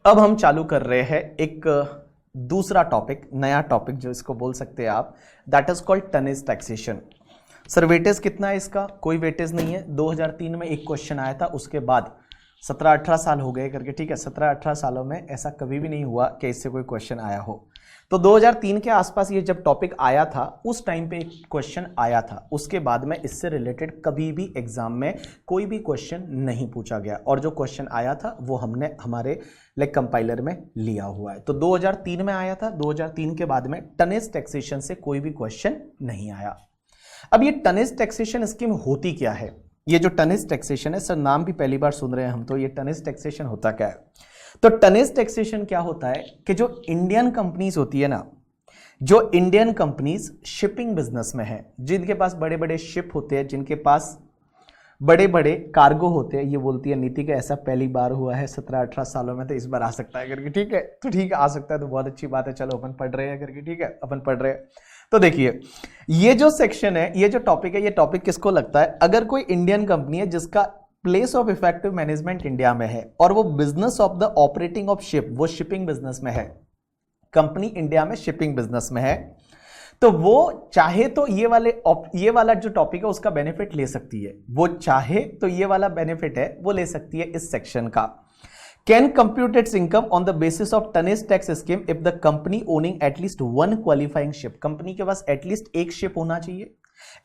अब हम चालू कर रहे हैं एक दूसरा टॉपिक, नया टॉपिक जो इसको बोल सकते हैं आप, that is called tonnage taxation. Sir weightage कितना है इसका? कोई वेटेज नहीं है। 2003 में एक क्वेश्चन आया था, उसके बाद 17-18 साल हो गए करके, ठीक है। 17-18 सालों में ऐसा कभी भी नहीं हुआ कि इससे कोई क्वेश्चन आया हो। तो 2003 के आसपास ये जब टॉपिक आया था, उस टाइम पे एक क्वेश्चन आया था। उसके बाद में इससे रिलेटेड कभी भी एग्जाम में कोई भी क्वेश्चन नहीं पूछा गया, और जो क्वेश्चन आया था वो हमने हमारे कंपाइलर में लिया हुआ है। तो 2003 में आया था, 2003 के बाद में टनेज टैक्सेशन से कोई भी क्वेश्चन नहीं आया। अब ये टनेज टैक्सेशन स्कीम होती क्या है? ये जो टनेज टैक्सेशन है, सर नाम भी पहली बार सुन रहे हैं हम तो, ये टनेज टैक्सेशन होता क्या है? तो टनेज टैक्सेशन क्या होता है कि जो इंडियन कंपनीज होती है ना, जो इंडियन कंपनीज शिपिंग बिजनेस में है, जिनके पास बड़े बड़े शिप होते हैं, जिनके पास बड़े बड़े कार्गो होते हैं, ये बोलती है नीति का ऐसा पहली बार हुआ है 17-18 सालों में, तो इस बार आ सकता है करके, ठीक है। तो ठीक है, आ सकता है तो बहुत अच्छी बात है, चलो अपन पढ़ रहे हैं करके, ठीक है, अपन पढ़ रहे हैं। तो देखिए ये जो सेक्शन है, ये जो टॉपिक है, ये टॉपिक किसको लगता है? अगर कोई इंडियन कंपनी है जिसका place of effective management India में है और वो business of the operating of ship, वो शिपिंग बिजनेस में है, कंपनी इंडिया में शिपिंग बिजनेस में है, तो वो चाहे तो ये वाला जो टॉपिक है उसका बेनिफिट ले सकती है। वो चाहे तो ये वाला बेनिफिट है वो ले सकती है इस सेक्शन का। Can compute it's income on the basis of tonnage tax scheme if the company owning at least one qualifying ship. Company के पास एटलीस्ट एक शिप होना चाहिए,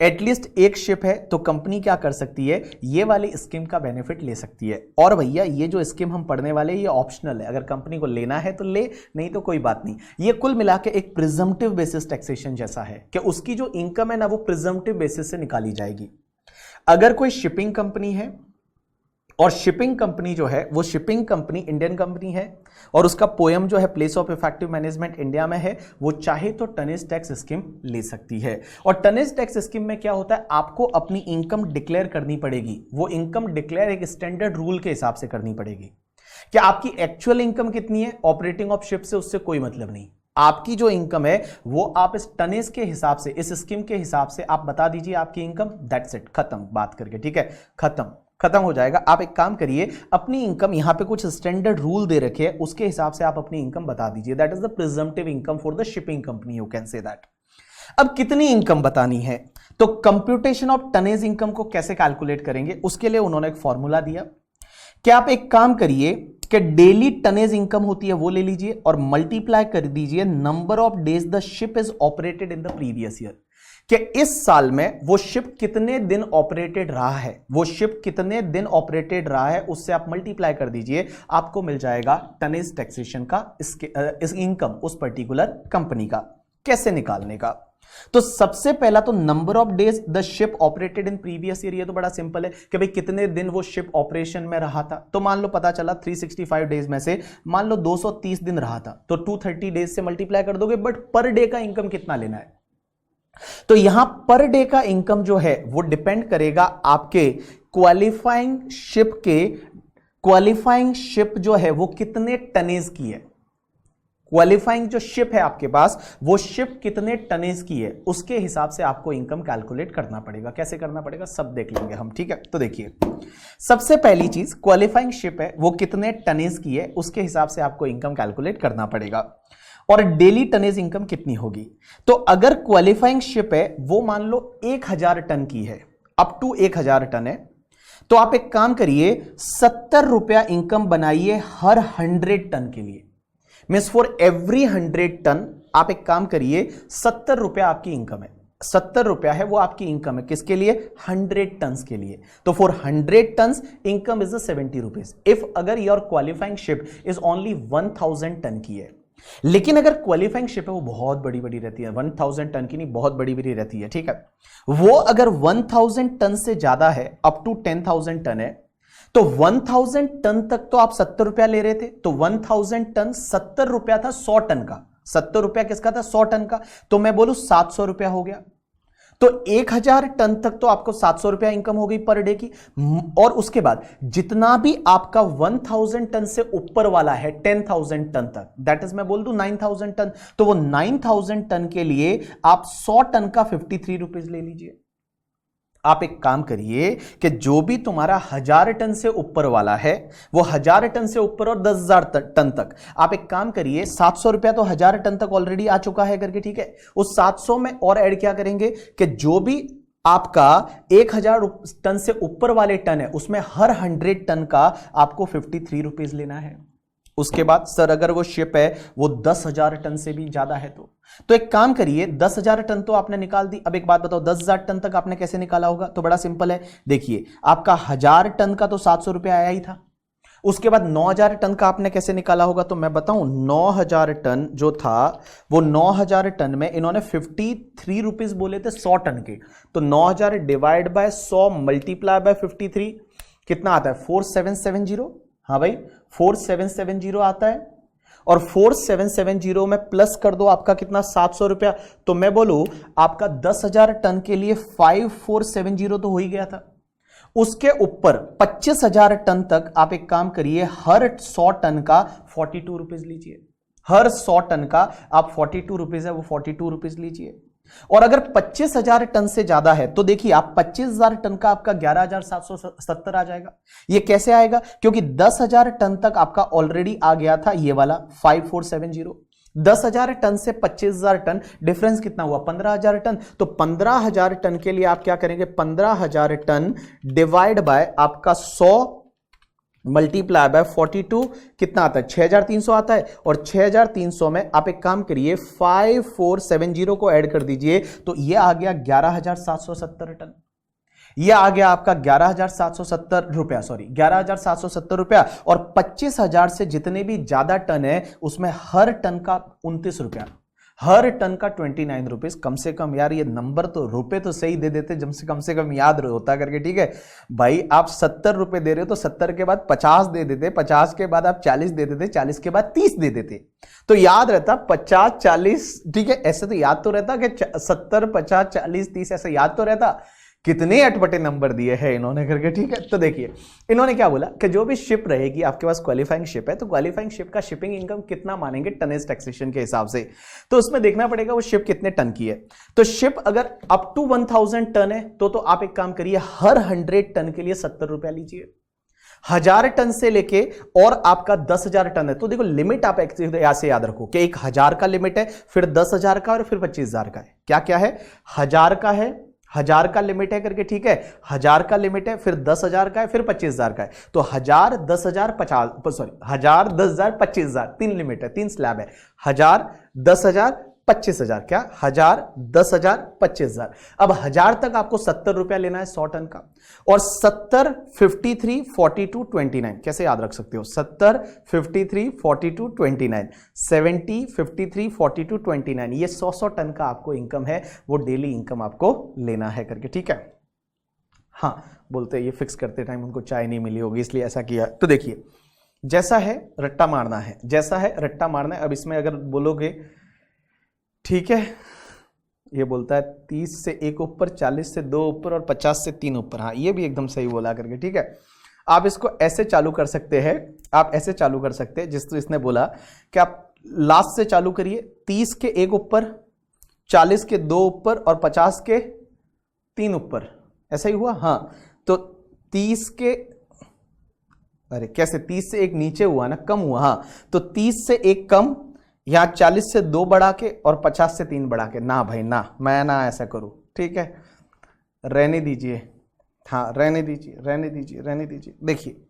एटलीस्ट एक शिप है तो कंपनी क्या कर सकती है? ये वाली स्कीम का बेनिफिट ले सकती है। और भैया ये जो स्कीम हम पढ़ने वाले हैं ये ऑप्शनल है, अगर कंपनी को लेना है तो ले, नहीं तो कोई बात नहीं। ये कुल मिला के एक प्रिजम्पटिव बेसिस टैक्सेशन जैसा है कि उसकी जो इनकम है ना वो प्रिजम्पटिव बेसिस से निकाली जाएगी। अगर कोई शिपिंग कंपनी है और शिपिंग कंपनी जो है वो शिपिंग कंपनी इंडियन कंपनी है और उसका पोयम जो है place of effective management India में है, वो चाहे तो टनेज टैक्स स्कीम ले सकती है। और टनेज टैक्स स्कीम में क्या होता है? आपको अपनी इनकम डिक्लेयर करनी पड़ेगी। वो इनकम डिक्लेयर एक स्टैंडर्ड रूल के हिसाब से करनी पड़ेगी। क्या आपकी एक्चुअल इनकम कितनी है ऑपरेटिंग ऑफ शिप से, उससे कोई मतलब नहीं। आपकी जो इनकम है वो आप इस टनेज के हिसाब से, इस स्कीम के हिसाब से आप बता दीजिए आपकी इनकम, दैट्स इट, खत्म बात करके, ठीक है, खत्म हो जाएगा। आप एक काम करिए, अपनी इनकम यहां पे कुछ स्टैंडर्ड रूल दे रखे हैं, उसके हिसाब से आप अपनी इनकम बता दीजिए। That is the presumptive income for the shipping company, you can say that. अब कितनी इनकम बतानी है, तो कंप्यूटेशन ऑफ टनेज इनकम को कैसे कैलकुलेट करेंगे, उसके लिए उन्होंने एक फॉर्मूला दिया कि आप एक काम करिए कि डेली टनेज इनकम होती है वो ले लीजिए और मल्टीप्लाई कर दीजिए number of days the ship is operated in the previous year, कि इस साल में वो शिप कितने दिन ऑपरेटेड रहा है, वो शिप कितने दिन ऑपरेटेड रहा है, उससे आप मल्टीप्लाई कर दीजिए, आपको मिल जाएगा टनेज टैक्सेशन का इस इनकम उस पर्टिकुलर कंपनी का। कैसे निकालने का? तो सबसे पहला तो number of days the ship operated in previous year. ये तो बड़ा सिंपल है कि भाई कितने दिन वो शिप ऑपरेशन में रहा था। तो मान लो पता चला 365 डेज में से मान लो 230 दिन रहा था, तो 230 डेज से मल्टीप्लाई कर दोगे, बट पर डे का इनकम कितना लेना है? तो यहां पर डे का इनकम जो है वो डिपेंड करेगा आपके क्वालिफाइंग शिप जो है वो कितने टनेज की है। क्वालिफाइंग जो शिप है आपके पास, वो शिप कितने टनेज की है, उसके हिसाब से आपको इनकम कैलकुलेट करना पड़ेगा। कैसे करना पड़ेगा सब देख लेंगे हम, ठीक है। तो देखिए सबसे पहली चीज, क्वालिफाइंग शिप है वो कितने टनेज की है, उसके हिसाब से आपको इनकम कैलकुलेट करना पड़ेगा। और डेली टनेज इनकम कितनी होगी? तो अगर क्वालिफाइंग शिप है वो मान लो 1000 टन की है, अप टू 1000 टन है, तो आप एक काम करिए 70 रुपया इनकम बनाइए हर 100 टन के लिए। मींस फॉर एवरी 100 टन आप एक काम करिए 70 रुपया आपकी इनकम है, 70 रुपया है वो आपकी इनकम है, किसके लिए? 100 टन्स के लिए। तो for 100 tons income is 70 rupees. If अगर your qualifying ship is only 1000 ton की है, लेकिन अगर क्वालिफाइंग शिप है वो बहुत बड़ी बड़ी रहती है, 1000 टन की नहीं, बहुत बड़ी बड़ी रहती है, ठीक है, वो अगर 1000 टन से ज्यादा है, अप टू 10,000 टन है, तो 1000 टन तक तो आप 70 रुपया ले रहे थे, तो 1000 टन 70 रुपया था 100 टन का, 70 रुपया किसका था? 100 टन का, तो मैं बोलूं 700 रुपया हो गया। तो 1000 टन तक तो आपको 700 रुपया इनकम हो गई पर डे की। और उसके बाद जितना भी आपका 1000 टन से ऊपर वाला है 10,000 टन तक, दैट इज मैं बोल दूं 9000 टन, तो वो 9000 टन के लिए आप 100 टन का 53 रुपीज ले लीजिए। आप एक काम करिए कि जो भी तुम्हारा 1000 टन से ऊपर वाला है, वो 1000 टन से ऊपर और 10,000 टन तक, आप एक काम करिए 700 रुपया तो 1000 टन तक ऑलरेडी आ चुका है करके, ठीक है। उस 700 में और ऐड क्या करेंगे कि जो भी आपका 1000 टन से ऊपर वाले टन है उसमें हर 100 टन का आपको 53 रुपीज लेना है। उसके बाद सर अगर वो शिप है वो 10,000 टन से भी ज्यादा है तो एक काम करिए 10,000 टन तो आपने निकाल दी। अब एक बात बताओ 10,000 टन तक आपने कैसे निकाला होगा? तो बड़ा सिंपल है, देखिए आपका 1000 टन का तो 700 रुपया आया ही था। उसके बाद 9,000 टन का आपने कैसे निकाला होगा? तो मैं बताऊं 9,000 टन जो था वो 9,000 टन में इन्होंने 53 रुपीज बोले थे 100 टन के, तो 9,000 डिवाइड बाय 100 मल्टीप्लाई बाय 53 कितना आता है? 4770। हाँ भाई 4770 आता है, और 4770 में प्लस कर दो आपका कितना 700 रुपया, तो मैं बोलूं आपका 10,000 टन के लिए 5470 तो हो ही गया था। उसके ऊपर 25,000 टन तक आप एक काम करिए हर 100 टन का 42 रुपीज लीजिए। हर 100 टन का आप 42 रुपीज है वो 42 रुपीज लीजिए। और अगर 25,000 टन से ज्यादा है तो देखिए आप 25,000 टन का आपका 11,770 आ जाएगा। ये कैसे आएगा? क्योंकि 10,000 टन तक आपका ऑलरेडी आ गया था ये वाला 5470। 10,000 टन से 25,000 टन डिफरेंस कितना हुआ? 15,000 टन। तो 15,000 टन के लिए आप क्या करेंगे? 15,000 टन डिवाइड बाय आपका 100 मल्टीप्लाई बाय 42 कितना आता है? 6,300 आता है। और 6,300 में आप एक काम करिए 5470 को ऐड कर दीजिए, तो ये आ गया 11,770 टन। ये आ गया आपका 11,770 रुपया, सॉरी 11,770 रुपया। और 25,000 से जितने भी ज्यादा टन है उसमें हर टन का 29 रुपया, हर टन का 29 रुपीज। कम से कम यार ये नंबर तो रुपए तो सही दे देते, जब से कम याद होता करके, ठीक है भाई। आप 70 रुपए दे रहे हो तो 70 के बाद 50 दे देते, 50 के बाद आप 40 दे देते, 40 के बाद 30 दे देते, तो याद रहता 50 40, ठीक है। ऐसे तो याद तो रहता कि 70 50 40 30 ऐसा याद तो रहता। कितने अटपटे नंबर दिए हैं इन्होंने करके, ठीक है। तो देखिए इन्होंने क्या बोला कि जो भी शिप रहेगी आपके पास क्वालिफाइंग शिप है, तो क्वालिफाइंग शिप का शिपिंग इनकम कितना मानेंगे टनेज टैक्सेशन के हिसाब से, तो उसमें देखना पड़ेगा वो शिप कितने टन की है। तो शिप अगर अप टू 1000 टन है तो आप एक काम करिए हर 100 टन के लिए 70 रुपया लीजिए। 1000 टन से लेके और आपका 10,000 टन है तो देखो लिमिट आप ऐसे याद रखो कि एक 1000 का लिमिट है, फिर 10,000 का और फिर 25,000 का है। क्या क्या है? 1000 का है, 1000 का लिमिट है करके, ठीक है। 1000 का लिमिट है, फिर 10,000 का है, फिर 25,000 का है। तो 1000 10,000 50, सॉरी 1000 10,000 25,000, 3 लिमिट है, 3 स्लैब है। 1000 10,000 25,000, क्या 1000 10,000 25,000। अब 1000 तक आपको 70 रुपया लेना है 100 टन का। और 70 53 42 29 कैसे याद रख सकते हो? 70 53 42 29 70 53 42 29 ये 100 टन का आपको इनकम है, वो डेली इनकम आपको लेना है करके, ठीक है। हाँ बोलते ये फिक्स करते टाइम उनको चाय नहीं मिली होगी इसलिए ऐसा किया। तो देखिए जैसा है रट्टा मारना है, जैसा है रट्टा मारना है। अब इसमें अगर बोलोगे ठीक है, ये बोलता है 30 से 1 ऊपर, 40 से 2 ऊपर और 50 से 3 ऊपर। हाँ ये भी एकदम सही बोला करके, ठीक है। आप इसको ऐसे चालू कर सकते हैं, आप ऐसे चालू कर सकते हैं जिस तो इसने बोला कि आप लास्ट से चालू करिए, 30 के 1 ऊपर, 40 के 2 ऊपर और 50 के 3 ऊपर, ऐसा ही हुआ। हाँ तो 30 के, अरे कैसे 30 से 1 नीचे हुआ ना, कम हुआ। हाँ तो 30 से 1 कम, यहां 40 से 2 बढ़ा के और 50 से 3 बढ़ा के। ना भाई ना, मैं ना ऐसा करूं, ठीक है, रहने दीजिए। हाँ रहने दीजिए, रहने दीजिए, रहने दीजिए। देखिए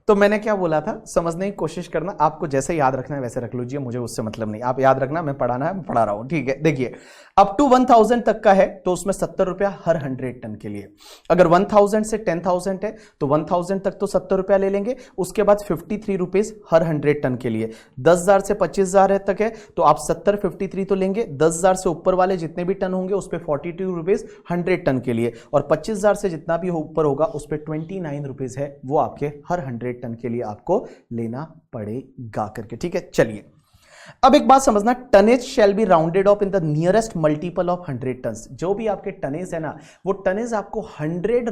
तो मैंने क्या बोला था, समझने की कोशिश करना, आपको जैसे याद रखना है वैसे रख लीजिए, मुझे उससे मतलब नहीं। आप याद रखना, मैं पढ़ाना है मैं पढ़ा रहा हूं, ठीक है। देखिए अप टू 1000 तक का है तो उसमें 70 रुपया हर 100 टन के लिए। अगर 1000 से 10,000 है तो 1000 तक तो 70 रुपया ले लेंगे। उसके बाद 53 रुपीज हर 100 टन के लिए। 10,000 से 25,000 तक है तो आप 70 53 तो लेंगे। 10,000 से ऊपर वाले जितने भी टन होंगे उस पर 42 रुपीज 100 टन के लिए। और 25,000 से जितना भी ऊपर होगा उस पर 29 रुपीज है, वो आपके हर 100 टन के लिए आपको लेना पड़ेगा करके, ठीक है। चलिए अब एक बात समझना, tonnage shall be rounded off in the nearest multiple of 100 tons. जो भी आपके टनेज है ना, वो टनेज आपको 100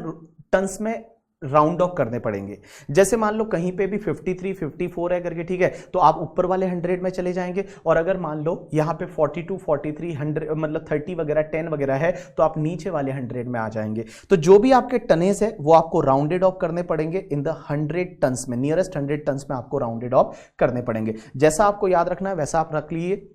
टन्स में राउंड ऑफ करने पड़ेंगे। जैसे मान लो कहीं पे भी 53 54 है करके, ठीक है, तो आप ऊपर वाले 100 में चले जाएंगे, और अगर मान लो यहाँ पे 42 43 100 मतलब 30 वगैरह 10 वगैरह है, तो आप नीचे वाले 100 में आ जाएंगे। तो जो भी आपके टनेज है वो आपको राउंडेड ऑफ करने पड़ेंगे इन द 100 टन्स में, नियरेस्ट 100 टन्स में आपको राउंडेड ऑफ करने पड़ेंगे। जैसा आपको याद रखना है वैसा आप रख लीजिए।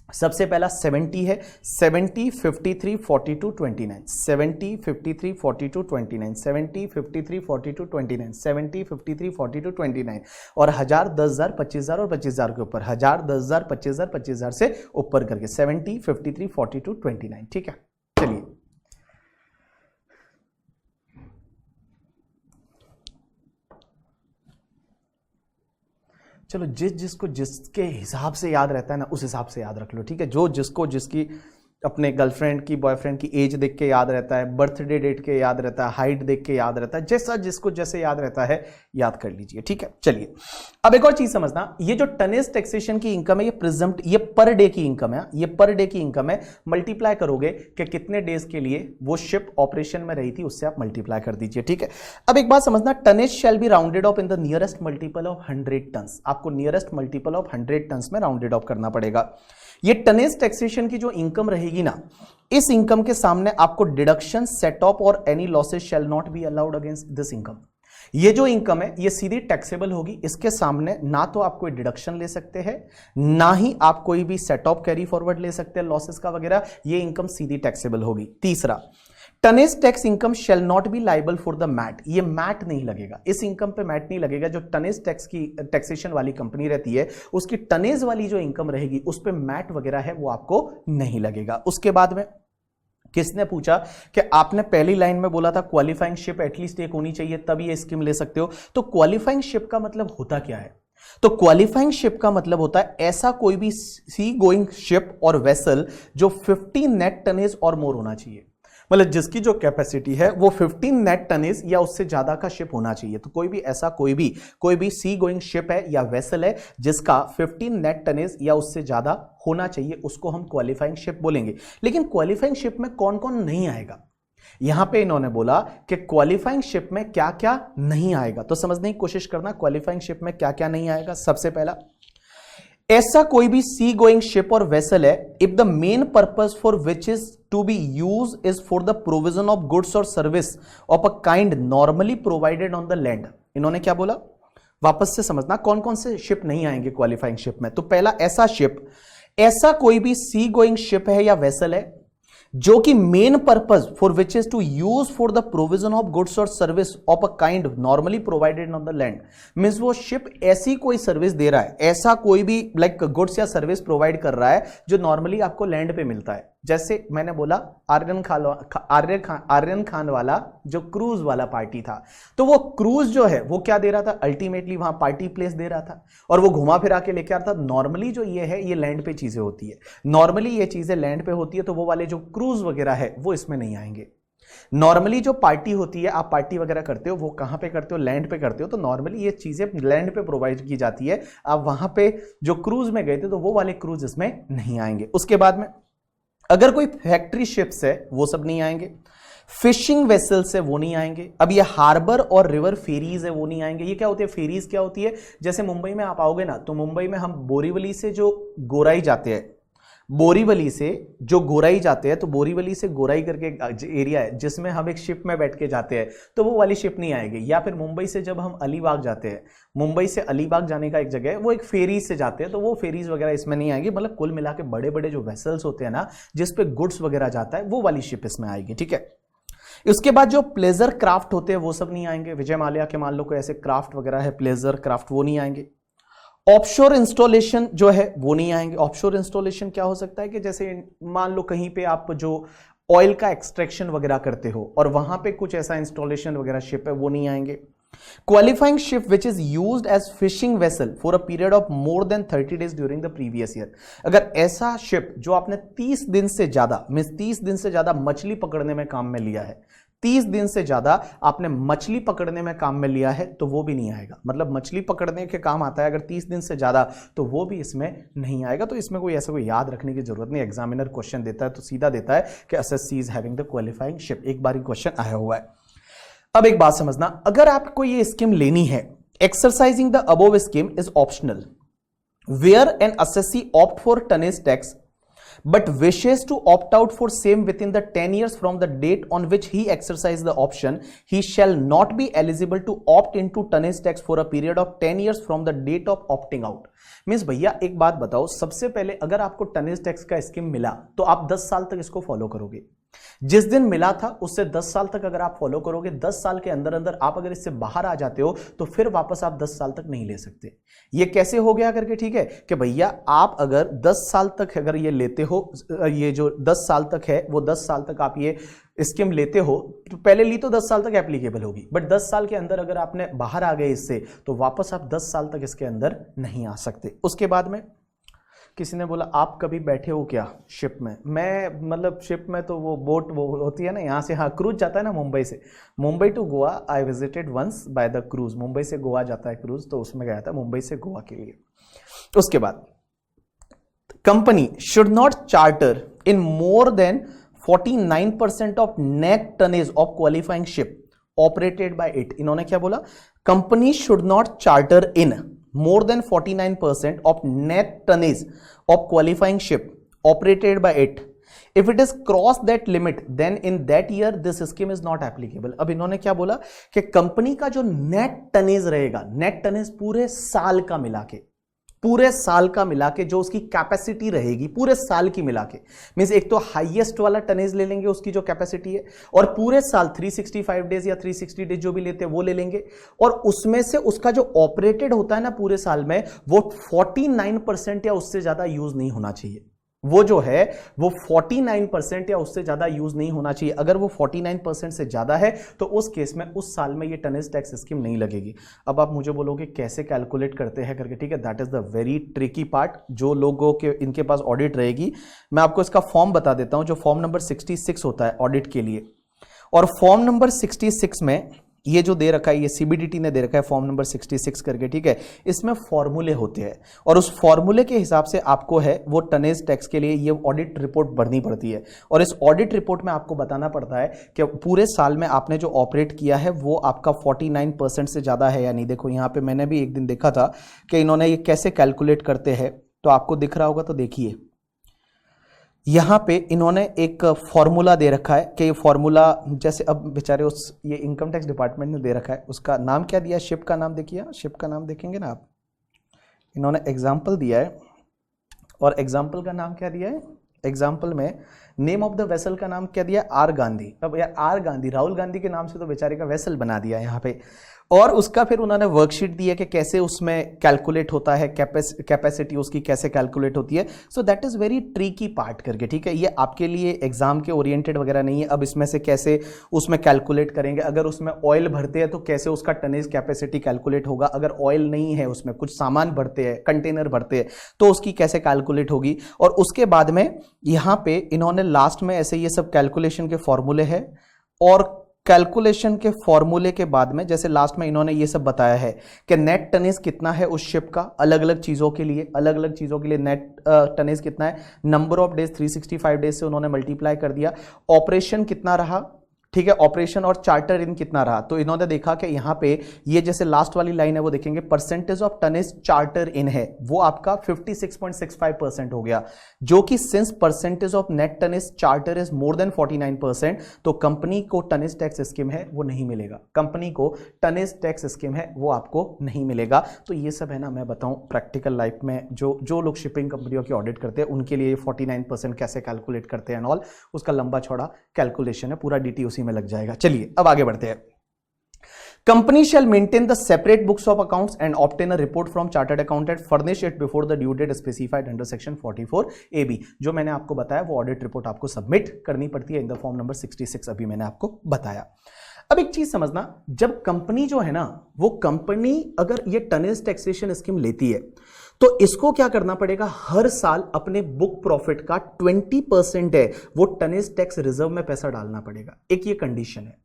सबसे पहला 70 है, 70 53 42 29, 70 53 42 29, 70 53 42 29, 70 53 42 29, और 1000 10,000 25,000 और 25,000 के ऊपर 1000 10,000 25,000 25,000 से ऊपर करके 70 53 42 29। ठीक है, चलिए चलो, जिसको जिसके हिसाब से याद रहता है ना उस हिसाब से याद रख लो। ठीक है, जो जिसको जिसकी अपने गर्लफ्रेंड की बॉयफ्रेंड की एज देख के याद रहता है, बर्थडे डेट के याद रहता है, हाइट देख के याद रहता है, जैसा जिसको जैसे याद रहता है याद कर लीजिए। ठीक है, चलिए अब एक और चीज समझना, ये जो टनेज टैक्सेशन की इनकम है ये प्रिजम्प्ट, ये पर डे की इनकम है, ये पर डे की इनकम है। मल्टीप्लाई करोगे कि कितने डेज के लिए वो शिप ऑपरेशन में रही थी, उससे आप मल्टीप्लाई कर दीजिए। ठीक है, अब एक बात समझना, tonnage shall be rounded off in the nearest multiple of 100 tons. आपको नियरेस्ट मल्टीपल ऑफ 100 टन्स में राउंडेड ऑफ करना पड़ेगा। ये टनेज टैक्सेशन की जो इनकम रहेगी ना, इस इनकम के सामने आपको डिडक्शन, सेट ऑफ और any losses shall not be allowed against this income. ये जो इनकम है ये सीधी टैक्सेबल होगी। इसके सामने ना तो आप कोई डिडक्शन ले सकते हैं, ना ही आप कोई भी सेट ऑफ कैरी फॉरवर्ड ले सकते हैं लॉसेस का वगैरह। ये इनकम सीधी टैक्सेबल होगी। तीसरा, tonnage tax income shall not be liable for the MAT. ये मैट नहीं लगेगा, इस इनकम पे मैट नहीं लगेगा। जो टनेज टैक्स की टैक्सेशन वाली कंपनी रहती है उसकी टनेज वाली जो इनकम रहेगी उस पे मैट वगैरह है वो आपको नहीं लगेगा। उसके बाद में किसने पूछा कि आपने पहली लाइन में बोला था क्वालिफाइंग शिप एटलीस्ट एक होनी चाहिए तब ये स्कीम ले सकते हो। तो क्वालिफाइंग शिप का मतलब होता क्या है? तो क्वालिफाइंग शिप का मतलब होता है ऐसा कोई भी सी गोइंग शिप और वेसल जो 50 नेट टनेज और मोर होना चाहिए। मतलब जिसकी जो कैपेसिटी है वो 15 नेट टनेज या उससे ज्यादा का शिप होना चाहिए। तो कोई भी ऐसा कोई भी सी गोइंग शिप है या वेसल है जिसका 15 नेट टनेज या उससे ज्यादा होना चाहिए, उसको हम क्वालिफाइंग शिप बोलेंगे। लेकिन क्वालिफाइंग शिप में कौन कौन नहीं आएगा, यहां पे इन्होंने बोला कि क्वालिफाइंग शिप में क्या क्या नहीं आएगा। तो समझने की कोशिश करना क्वालिफाइंग शिप में क्या क्या नहीं आएगा। सबसे पहला, ऐसा कोई भी सी गोइंग शिप और वेसल है if the main purpose for which is to be use is for the provision of goods और service of a kind normally provided on the land. इन्होंने क्या बोला, वापस से समझना कौन कौन से शिप नहीं आएंगे क्वालिफाइंग शिप में। तो पहला, ऐसा शिप, ऐसा कोई भी सी गोइंग शिप है या वेसल है जो कि main purpose for which is to use for the provision of goods और service of a kind normally provided on the land. Means वो शिप ऐसी कोई सर्विस दे रहा है, ऐसा कोई भी लाइक गुड्स या सर्विस प्रोवाइड कर रहा है जो नॉर्मली आपको लैंड पे मिलता है। जैसे मैंने बोला आर्यन खान वाला जो क्रूज वाला पार्टी था, तो वो क्रूज जो है वो क्या दे रहा था, अल्टीमेटली वहां पार्टी प्लेस दे रहा था और वो घुमा फिरा के लेके आता था। नॉर्मली जो ये है ये लैंड पे चीजें होती है, नॉर्मली ये चीजें लैंड पे होती है, तो वो वाले जो क्रूज वगैरह है वो इसमें नहीं आएंगे। नॉर्मली जो पार्टी होती है, आप पार्टी वगैरह करते हो वो कहां पे करते हो, लैंड पे करते हो, तो नॉर्मली ये चीजें लैंड पे प्रोवाइड की जाती है। आप वहां पे जो क्रूज में गए थे तो वो वाले क्रूज इसमें नहीं आएंगे। उसके बाद में अगर कोई फैक्ट्री शिप्स है वो सब नहीं आएंगे, फिशिंग वेसल्स है वो नहीं आएंगे। अब ये हार्बर और रिवर फेरीज है वो नहीं आएंगे। ये क्या होती है, फेरीज क्या होती है, जैसे मुंबई में आप आओगे ना तो मुंबई में हम बोरीवली से जो गोराई जाते हैं, बोरीवली से जो गोराई जाते हैं, तो बोरीवली से गोराई करके एरिया है जिसमें हम एक शिप में बैठ के जाते हैं, तो वो वाली शिप नहीं आएगी। या फिर मुंबई से जब हम अलीबाग जाते हैं, मुंबई से अलीबाग जाने का एक जगह है, वो एक फेरीज से जाते हैं, तो वो फेरीज वगैरह इसमें नहीं आएगी। मतलब कुल मिला के बड़े बड़े जो वेसल्स होते हैं ना जिसपे गुड्स वगैरह जाता है, वो वाली शिप इसमें आएगी। ठीक है, उसके बाद जो प्लेजर क्राफ्ट होते हैं वो सब नहीं आएंगे। विजय माल्या के मान लो कोई ऐसे क्राफ्ट वगैरह है, प्लेजर क्राफ्ट, वो नहीं आएंगे। ऑफशोर इंस्टॉलेशन जो है वो नहीं आएंगे। ऑफशोर इंस्टॉलेशन क्या हो सकता है कि जैसे मान लो कहीं पे आप जो ऑयल का एक्सट्रैक्शन वगैरह करते हो और वहां पे कुछ ऐसा इंस्टॉलेशन वगैरह शिप है, वो नहीं आएंगे। Qualifying ship which is used as fishing vessel for a period of more than 30 days during the previous year. अगर ऐसा शिप जो आपने 30 दिन से ज्यादा मींस 30 दिन से ज्यादा मछली पकड़ने में काम में लिया है, 30 दिन से ज्यादा आपने मछली पकड़ने में काम में लिया है, तो वो भी नहीं आएगा। मतलब मछली पकड़ने के काम आता है अगर 30 दिन से ज्यादा, तो वो भी इसमें नहीं आएगा। तो इसमें कोई ऐसा कोई याद रखने की जरूरत नहीं। एग्जामिनर क्वेश्चन देता है तो सीधा देता है कि SSC is having the qualifying ship. एक बार क्वेश्चन आया हुआ है। अब एक बात समझना, अगर आपको ये स्कीम लेनी है, exercising the above scheme is optional where an assessee opt for tonnage tax but wishes to opt out for same within the 10 years from the date on which he exercised the option, he shall not be eligible to opt into tonnage tax for a period of 10 years from the date of opting out. Means भैया एक बात बताओ, सबसे पहले अगर आपको tonnage tax का scheme मिला तो आप 10 साल तक इसको फॉलो करोगे। जिस दिन मिला था उससे 10 साल तक अगर आप फॉलो करोगे, 10 साल के अंदर अंदर आप अगर इससे बाहर आ जाते हो तो फिर वापस आप 10 साल तक नहीं ले सकते। ये कैसे हो गया करके, ठीक है, कि भैया आप अगर 10 साल तक अगर ये लेते हो, ये जो 10 साल तक है वो 10 साल तक आप ये स्कीम लेते हो, तो पहले ली तो 10 साल तक एप्लीकेबल होगी, बट 10 साल के अंदर अगर आपने बाहर आ गए इससे तो वापस आप 10 साल तक इसके अंदर नहीं आ सकते। उसके बाद में किसी ने बोला आप कभी बैठे हो क्या शिप में? मैं मतलब शिप में तो वो बोट वो होती है ना, यहाँ से, हाँ क्रूज जाता है ना मुंबई से, Mumbai to Goa I visited once by the cruise. Mumbai से गोवा जाता है क्रूज, तो उसमें गया था मुंबई से गोवा के लिए। उसके बाद company should not charter in more than 49% of net tonnage of qualifying ship operated by it. इन्होंने क्या बोला? Company should not charter in more than 49% of net tonnage of qualifying ship operated by it. If it is cross that limit, then in that year this scheme is not applicable. अब इन्होंने क्या बोला कि company का जो net tonnage रहेगा, net tonnage पूरे साल का मिला के, पूरे साल का मिला के जो उसकी कैपेसिटी रहेगी पूरे साल की मिला के, मींस एक तो हाईएस्ट वाला टनेज ले लेंगे उसकी जो कैपेसिटी है, और पूरे साल 365 डेज या 360 डेज जो भी लेते हैं वो ले लेंगे, और उसमें से उसका जो ऑपरेटेड होता है ना पूरे साल में, वो 49% या उससे ज्यादा यूज नहीं होना चाहिए। वो जो है वो 49% या उससे ज्यादा यूज नहीं होना चाहिए। अगर वो 49% से ज्यादा है तो उस केस में उस साल में ये टनेज टैक्स स्कीम नहीं लगेगी। अब आप मुझे बोलोगे कैसे कैलकुलेट करते हैं करके, ठीक है, that is the very tricky part. जो लोगों के इनके पास ऑडिट रहेगी, मैं आपको इसका फॉर्म बता देता हूं, जो फॉर्म नंबर 66 होता है ऑडिट के लिए, और फॉर्म नंबर 66 में ये जो दे रखा है, ये सीबीडीटी ने दे रखा है फॉर्म नंबर 66 करके, ठीक है, इसमें फॉर्मूले होते हैं, और उस फॉर्मूले के हिसाब से आपको है वो टनेज टैक्स के लिए ये ऑडिट रिपोर्ट भरनी पड़ती है, और इस ऑडिट रिपोर्ट में आपको बताना पड़ता है कि पूरे साल में आपने जो ऑपरेट किया है वो आपका 49% से ज्यादा है या नहीं। देखो यहाँ पे मैंने भी एक दिन देखा था कि इन्होंने ये कैसे कैलकुलेट करते हैं, तो आपको दिख रहा होगा, तो देखिए यहां पे इन्होंने एक फॉर्मूला दे रखा है कि ये फॉर्मूला, जैसे अब बेचारे उस ये इनकम टैक्स डिपार्टमेंट ने दे रखा है, उसका नाम क्या दिया, शिप का नाम देखिए, शिप का नाम देखेंगे ना आप, इन्होंने एग्जाम्पल दिया है, और एग्जाम्पल का नाम क्या दिया है, एग्जाम्पल में नेम ऑफ द वेसल का नाम क्या दिया, आर गांधी। अब यार आर गांधी, राहुल गांधी के नाम से तो बेचारे का वेसल बना दिया यहाँ पे, और उसका फिर उन्होंने वर्कशीट दी है कि कैसे उसमें कैलकुलेट होता है, कैपेसिटी उसकी कैसे कैलकुलेट होती है। So that is very tricky part करके, ठीक है, ये आपके लिए एग्जाम के ओरिएंटेड वगैरह नहीं है। अब इसमें से कैसे उसमें कैलकुलेट करेंगे, अगर उसमें ऑयल भरते हैं तो कैसे उसका टनेज कैपेसिटी कैलकुलेट होगा, अगर ऑयल नहीं है उसमें कुछ सामान भरते हैं, कंटेनर भरते हैं, तो उसकी कैसे कैलकुलेट होगी। और उसके बाद में यहाँ पे इन्होंने लास्ट में ऐसे ये सब कैलकुलेशन के फॉर्मूले है, और कैलकुलेशन के फॉर्मूले के बाद में जैसे लास्ट में इन्होंने ये सब बताया है कि नेट टनेज कितना है उस शिप का, अलग अलग चीजों के लिए, अलग अलग चीजों के लिए नेट टनेज कितना है, नंबर ऑफ डेज 365 डेज से उन्होंने मल्टीप्लाई कर दिया, ऑपरेशन कितना रहा, ठीक है, ऑपरेशन और चार्टर इन कितना रहा। तो इन्होंने देखा कि यहाँ पे ये जैसे लास्ट वाली लाइन है वो देखेंगे, परसेंटेज ऑफ टनेज चार्टर इन है वो आपका 56.65% हो गया, जो कि since percentage of net tonnage charter is more than 49%, तो कंपनी को टनेज टैक्स स्कीम है वो नहीं मिलेगा, कंपनी को टनेज टैक्स स्कीम है वो आपको नहीं मिलेगा। तो ये सब है ना, मैं बताऊं प्रैक्टिकल लाइफ में जो लोग शिपिंग कंपनियों की ऑडिट करते हैं उनके लिए 49% कैसे कैलकुलेट करते हैं ऑल, उसका लंबा चौड़ा कैलकुलेशन है, पूरा डिटेल उसी में लग जाएगा। चलिए अब आगे बढ़ते हैं। Company shall maintain the separate books of accounts and obtain a report from chartered accountant, furnish it before the due date specified under section 44AB। जो मैंने आपको बताया वो ऑडिट रिपोर्ट आपको सबमिट करनी पड़ती है इन द फॉर्म नंबर 66, अभी मैंने आपको बताया। अब एक चीज समझना, जब कंपनी जो है ना, वो कंपनी अगर ये टनेज टैक्सेशन स्कीम लेती है तो इसको क्या करना पड़ेगा, हर साल अपने बुक प्रॉफिट का 20% है वो टनेज टैक्स रिजर्व में पैसा डालना पड़ेगा, एक ये कंडीशन है।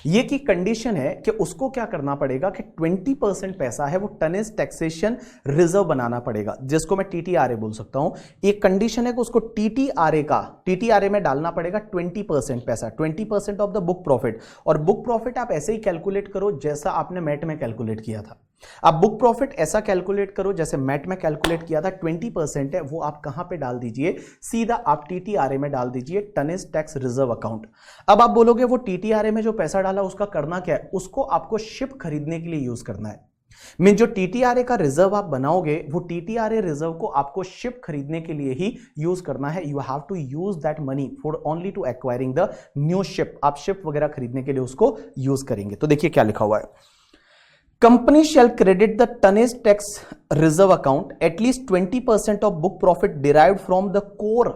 ये की कंडीशन है कि उसको क्या करना पड़ेगा कि 20% पैसा है वो टनेज टैक्सेशन रिजर्व बनाना पड़ेगा, जिसको मैं टीटीआरए बोल सकता हूं। एक कंडीशन है कि उसको टीटीआरए में डालना पड़ेगा 20% पैसा, 20% ऑफ द बुक प्रॉफिट। और बुक प्रॉफिट आप ऐसे ही कैलकुलेट करो जैसा आपने मैट में कैलकुलेट किया था। आप बुक प्रॉफिट ऐसा कैलकुलेट करो जैसे मैट में कैलकुलेट किया था, 20% है वो आप कहां पे डाल दीजिए, सीधा आप टीटीआरए में डाल दीजिए, टनेज टैक्स रिजर्व अकाउंट। अब आप बोलोगे वो टीटीआरए में जो पैसा डाला उसका करना क्या है, उसको आपको शिप खरीदने के लिए यूज करना है। मीन जो टीटीआरए का रिजर्व आप बनाओगे वो टीटीआरए रिजर्व को आपको शिप खरीदने के लिए ही यूज करना है। You have to use that money for only to acquiring the new ship. आप शिप वगैरह खरीदने के लिए उसको यूज करेंगे। तो देखिए क्या लिखा हुआ है, company shall credit the tonnage tax reserve account at least 20% of book profit derived from the core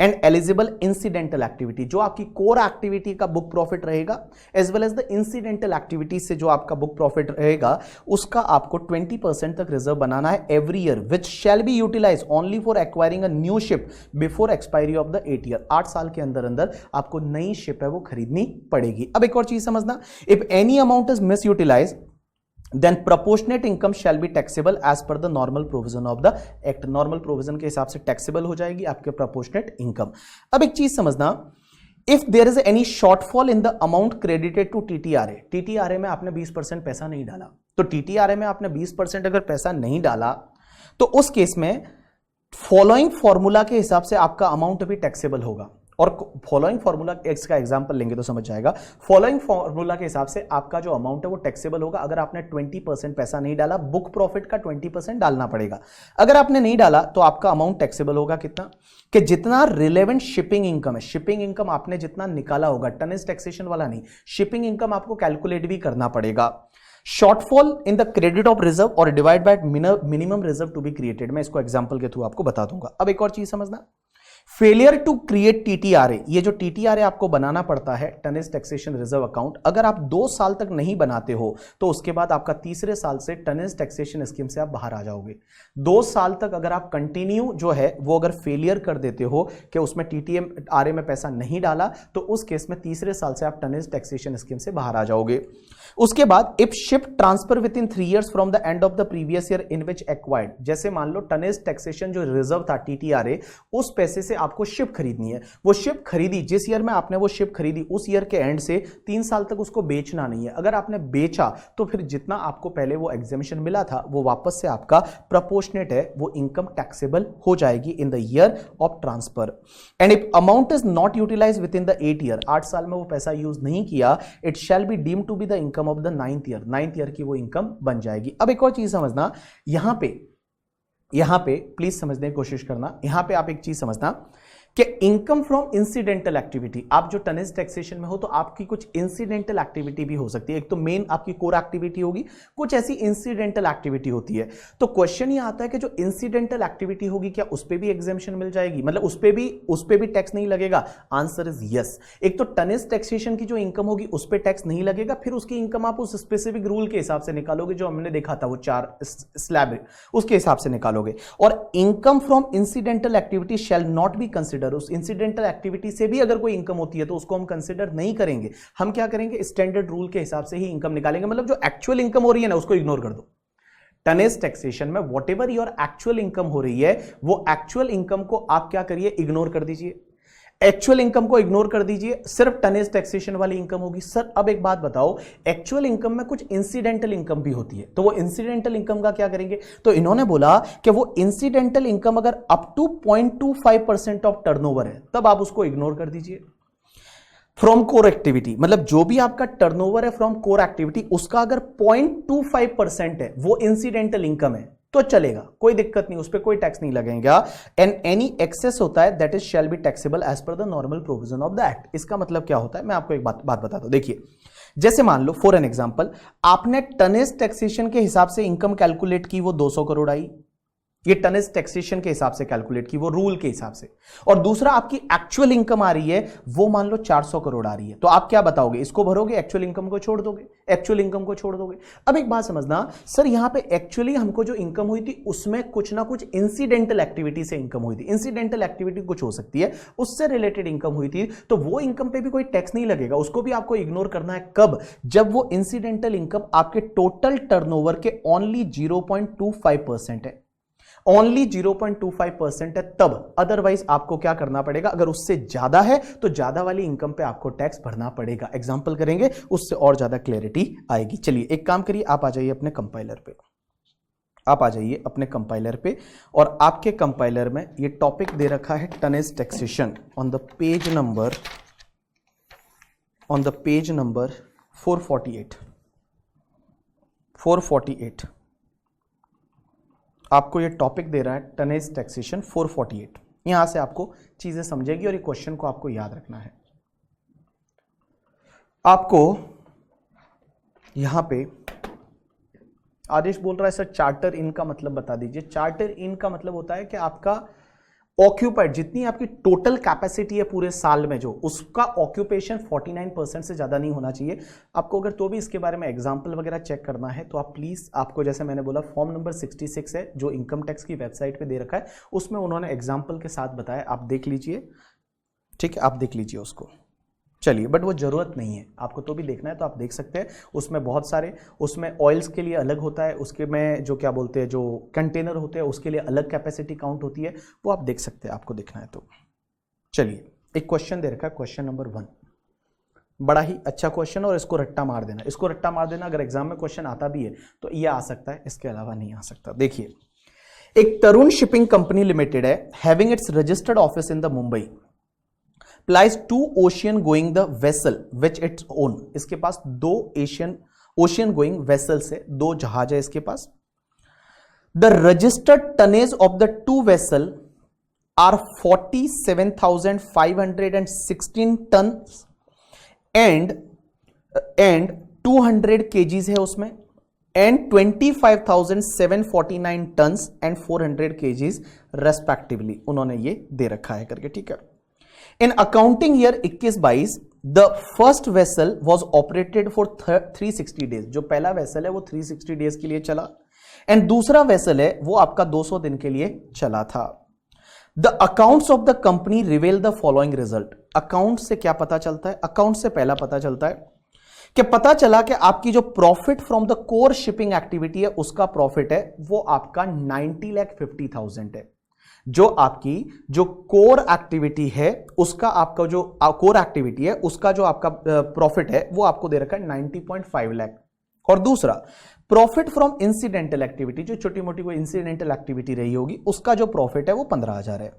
and eligible incidental activity। जो आपकी core activity का book profit रहेगा as well as the incidental activity से जो आपका book profit रहेगा उसका आपको 20% तक रिजर्व बनाना है every year, which shall be utilized only for acquiring a new ship before expiry of the 8 year। 8 साल के अंदर अंदर आपको नई शिप है वो खरीदनी पड़ेगी। अब एक और चीज समझना, if any amount is misutilized then proportionate income shall be taxable as per the normal provision of the act। normal provision के हिसाब से taxable हो जाएगी आपके proportionate income। अब एक चीज समझना, if there is any shortfall in the amount credited to TTRA में आपने 20% पैसा नहीं डाला, तो TTRA में आपने 20% अगर पैसा नहीं डाला तो उस केस में फॉलोइंग फॉर्मूला के हिसाब से आपका अमाउंट भी टैक्सेबल होगा। और फॉलोइंग फॉर्मूला इसका एग्जांपल लेंगे तो समझ जाएगा। फॉलोइंग फॉर्मूला के हिसाब से आपका जो अमाउंट है वो टैक्सेबल होगा अगर आपने 20% पैसा नहीं डाला, बुक प्रॉफिट का 20% डालना पड़ेगा। अगर आपने नहीं डाला तो आपका अमाउंट टैक्सेबल होगा कितना, कि जितना रिलेवेंट शिपिंग इनकम है, शिपिंग इनकम आपने जितना निकाला होगा, टनेज टैक्सेशन वाला नहीं, शिपिंग इनकम आपको कैलकुलेट भी करना पड़ेगा। Shortfall in the credit of reserve और divide by minimum reserve to be created. मैं इसको एग्जांपल के थ्रू आपको बता दूंगा। अब एक और चीज समझना, फेलियर टू क्रिएट टीटीआरए, ये जो टीटीआरए आपको बनाना पड़ता है टनेज टैक्सेशन रिजर्व अकाउंट, अगर आप 2 साल तक नहीं बनाते हो तो उसके बाद आपका तीसरे साल से टनेज टैक्सेशन स्कीम से आप बाहर आ जाओगे। 2 साल तक अगर आप कंटिन्यू जो है वो अगर फेलियर कर देते हो कि उसमें टीटीआरए में पैसा नहीं डाला तो उस केस में तीसरे साल से आप टनेज टैक्सेशन स्कीम से बाहर आ जाओगे। उसके बाद if ship transfer with in 3 years from the end of the previous year in which acquired, जैसे मान लो टनेज टैक्सेशन जो रिजर्व था टीटीआरए, उस पैसे से आपको शिप खरीदनी है, वो शिप खरीदी जिस ईयर में आपने वो शिप खरीदी उस ईयर के एंड से 3 साल तक उसको बेचना नहीं है। अगर आपने बेचा तो फिर जितना आपको पहले वो एग्जेम्पशन मिला था वो वापस से आपका प्रोपोर्शनेट है वो इनकम टैक्सेबल हो जाएगी in the year of transfer. And if amount is not utilise within the 8 year, 8 साल में वो पैसा यूज नहीं किया, it shall be deemed to be the income of the 9th year, 9th year की वो इनकम बन जाएगी। अब एक और चीज समझना, यहां पे प्लीज समझने की कोशिश करना, यहां पे आप एक चीज समझना कि इनकम फ्रॉम इंसिडेंटल एक्टिविटी, आप जो टनेज टैक्सेशन में हो तो आपकी कुछ इंसिडेंटल एक्टिविटी भी हो सकती है। एक तो मेन आपकी कोर एक्टिविटी होगी, कुछ ऐसी इंसिडेंटल एक्टिविटी होती है। तो क्वेश्चन ये आता है कि जो इंसिडेंटल एक्टिविटी होगी क्या उस पे भी एग्जेम्पशन मिल जाएगी, मतलब उस पे भी टैक्स नहीं लगेगा? Answer is yes. एक तो टनेज टैक्सेशन की जो इनकम होगी उस पे टैक्स नहीं लगेगा, फिर उसकी इनकम आप उस स्पेसिफिक रूल के हिसाब से निकालोगे जो हमने देखा था वो 4 स्लैब, उसके हिसाब से निकालोगे। और income from incidental activity shall not be consider, उस इंसिडेंटल एक्टिविटी से भी अगर कोई इनकम होती है तो उसको हम कंसीडर नहीं करेंगे। हम क्या करेंगे, स्टैंडर्ड रूल के हिसाब से ही इनकम निकालेंगे, मतलब जो एक्चुअल इनकम हो रही है ना उसको इग्नोर कर दो। टनेज टैक्सेशन में what ever your actual income हो रही है वो एक्चुअल इनकम को आप क्या करिए, इग्नोर कर दीजिए। एक्चुअल इनकम को इग्नोर कर दीजिए, सिर्फ टनेज टैक्सेशन वाली इनकम होगी। सर अब एक बात बताओ, एक्चुअल इनकम में कुछ इंसिडेंटल इनकम भी होती है, तो वो इंसिडेंटल इनकम का क्या करेंगे? तो इन्होंने बोला कि वो इंसिडेंटल इनकम अगर अप टू 0.25% ऑफ टर्नओवर है तब आप उसको इग्नोर कर दीजिए। फ्रॉम कोर एक्टिविटी, मतलब जो भी आपका टर्नओवर है फ्रॉम कोर एक्टिविटी उसका अगर 0.25% है वो इंसिडेंटल इनकम है तो चलेगा, कोई दिक्कत नहीं, उस पर कोई टैक्स नहीं लगेगा। एंड एनी एक्सेस होता है that is shall be taxable as per the normal provision of the act. इसका मतलब क्या होता है, मैं आपको एक बात बताता हूं। देखिए, जैसे मान लो फॉर एन एग्जांपल आपने टनेज टैक्सेशन के हिसाब से इनकम कैलकुलेट की, वो 200 करोड़ आई। ये टनेज टैक्सेशन के हिसाब से कैलकुलेट की, वो रूल के हिसाब से। और दूसरा आपकी एक्चुअल इनकम आ रही है, वो मान लो 400 करोड़ आ रही है, तो आप क्या बताओगे, इसको भरोगे, एक्चुअल इनकम को छोड़ दोगे, एक्चुअल इनकम को छोड़ दोगे। अब एक बात समझना सर, यहां पे एक्चुअली हमको जो इनकम हुई थी उसमें कुछ ना कुछ इंसिडेंटल एक्टिविटी से इनकम हुई थी। इंसिडेंटल एक्टिविटी कुछ हो सकती है, उससे रिलेटेड इनकम हुई थी, तो वो इनकम पे भी कोई टैक्स नहीं लगेगा, उसको भी आपको इग्नोर करना है। कब? जब वो इंसिडेंटल इनकम आपके टोटल टर्नओवर के ओनली 0.25% है, ओनली 0.25% है तब। अदरवाइज आपको क्या करना पड़ेगा, अगर उससे ज्यादा है तो ज्यादा वाली इनकम पे आपको टैक्स भरना पड़ेगा। एग्जांपल करेंगे, उससे और ज्यादा क्लैरिटी आएगी। चलिए एक काम करिए, आप आ जाइए अपने कंपाइलर पे, आप आ जाइए अपने कंपाइलर पे, और आपके कंपाइलर में ये टॉपिक दे रखा है tonnage taxation on the page number 448 आपको ये टॉपिक दे रहा है टनेज टैक्सेशन 448। यहां से आपको चीजें समझेगी और ये क्वेश्चन को आपको याद रखना है। आपको यहां पे आदेश बोल रहा है सर चार्टर इन का मतलब बता दीजिए। चार्टर इन का मतलब होता है कि आपका ऑक्यूपाइड, जितनी आपकी टोटल कैपेसिटी है पूरे साल में, जो उसका ऑक्यूपेशन 49% से ज्यादा नहीं होना चाहिए। आपको अगर तो भी इसके बारे में एग्जांपल वगैरह चेक करना है तो आप प्लीज, आपको जैसे मैंने बोला फॉर्म नंबर 66 है जो इनकम टैक्स की वेबसाइट पे दे रखा है, उसमें उन्होंने एग्जाम्पल के साथ बताया, आप देख लीजिए, ठीक है, आप देख लीजिए उसको। चलिए, बट वो जरूरत नहीं है, आपको तो भी देखना है तो आप देख सकते हैं। उसमें बहुत सारे, उसमें ऑयल्स के लिए अलग होता है, उसके में जो क्या बोलते हैं, जो कंटेनर होते हैं उसके लिए अलग कैपेसिटी काउंट होती है, वो आप देख सकते हैं, आपको देखना है तो। चलिए एक क्वेश्चन दे रखा है, क्वेश्चन नंबर 1, बड़ा ही अच्छा क्वेश्चन, और इसको रट्टा मार देना, इसको रट्टा मार देना। अगर एग्जाम में क्वेश्चन आता भी है तो ये आ सकता है, इसके अलावा नहीं आ सकता। देखिए, एक तरुण शिपिंग कंपनी लिमिटेड है, having its registered office in the Mumbai, plies two ocean going the vessel which its own। इसके पास दो ओशियन गोइंग वेसल्स है, दो जहाज है इसके पास। The registered tonnage of the two vessel are 47,516 ton and 200 kgs है उसमें, and 25,749 tons and 400 kgs respectively, उन्होंने ये दे रखा है करके, ठीक है। In accounting year 21-22 the first vessel was operated for 360 days, जो पहला वेसल है वो 360 डेज के लिए चला, एंड दूसरा वेसल है वो आपका 200 दिन के लिए चला था। The accounts of the company रिवेल the following result. Account से क्या पता चलता है? अकाउंट से पहला पता चलता है कि पता चला कि आपकी जो profit from the core shipping activity है उसका प्रॉफिट है वो आपका 90,50,000 है। जो आपकी जो कोर एक्टिविटी है उसका, आपका जो कोर एक्टिविटी है उसका जो आपका प्रॉफिट है वो आपको दे रखा है 90.5 लाख। और दूसरा प्रॉफिट फ्रॉम इंसिडेंटल एक्टिविटी, जो छोटी मोटी कोई इंसिडेंटल एक्टिविटी रही होगी उसका जो प्रॉफिट है वो 15,000 है।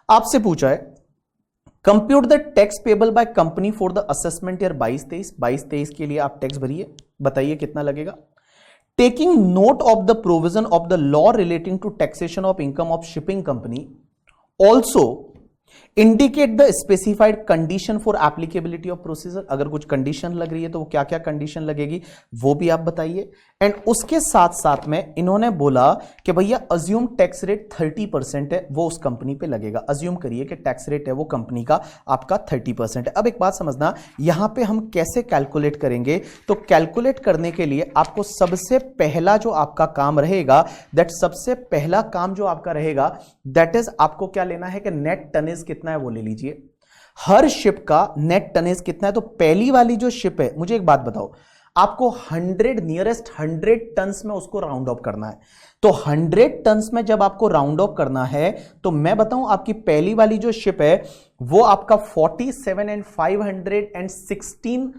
आपसे पूछा है compute the tax payable by company for the assessment year 22-23 के लिए आप टैक्स भरिए, बताइए कितना लगेगा। Taking note of the provision of the law relating to taxation of income of shipping company, also indicate the specified condition for applicability of procedure। अगर कुछ condition लग रही है तो वो क्या क्या कंडीशन लगेगी वो भी आप बताइए। एंड उसके साथ साथ में इन्होंने बोला कि भैया अज्यूम टैक्स रेट 30% है वो उस कंपनी पे लगेगा। अज्यूम करिए कि टैक्स रेट है वो कंपनी का आपका 30% है। अब एक बात समझना, यहां पे हम कैसे कैलकुलेट करेंगे, तो कैलकुलेट करने के लिए आपको सबसे पहला जो आपका काम रहेगा, सबसे पहला काम जो आपका रहेगा दैट इज आपको क्या लेना है कि नेट टनेज कितना है वो ले लीजिए। हर शिप का नेट टनेज कितना है, तो पहली वाली जो शिप है, मुझे एक बात बताओ, आपको 100 नियरेस्ट 100 टन्स में उसको राउंड ऑफ करना है। तो 100 टन्स में जब आपको राउंड ऑफ करना है तो मैं बताऊं आपकी पहली वाली जो शिप है वो आपका 47,516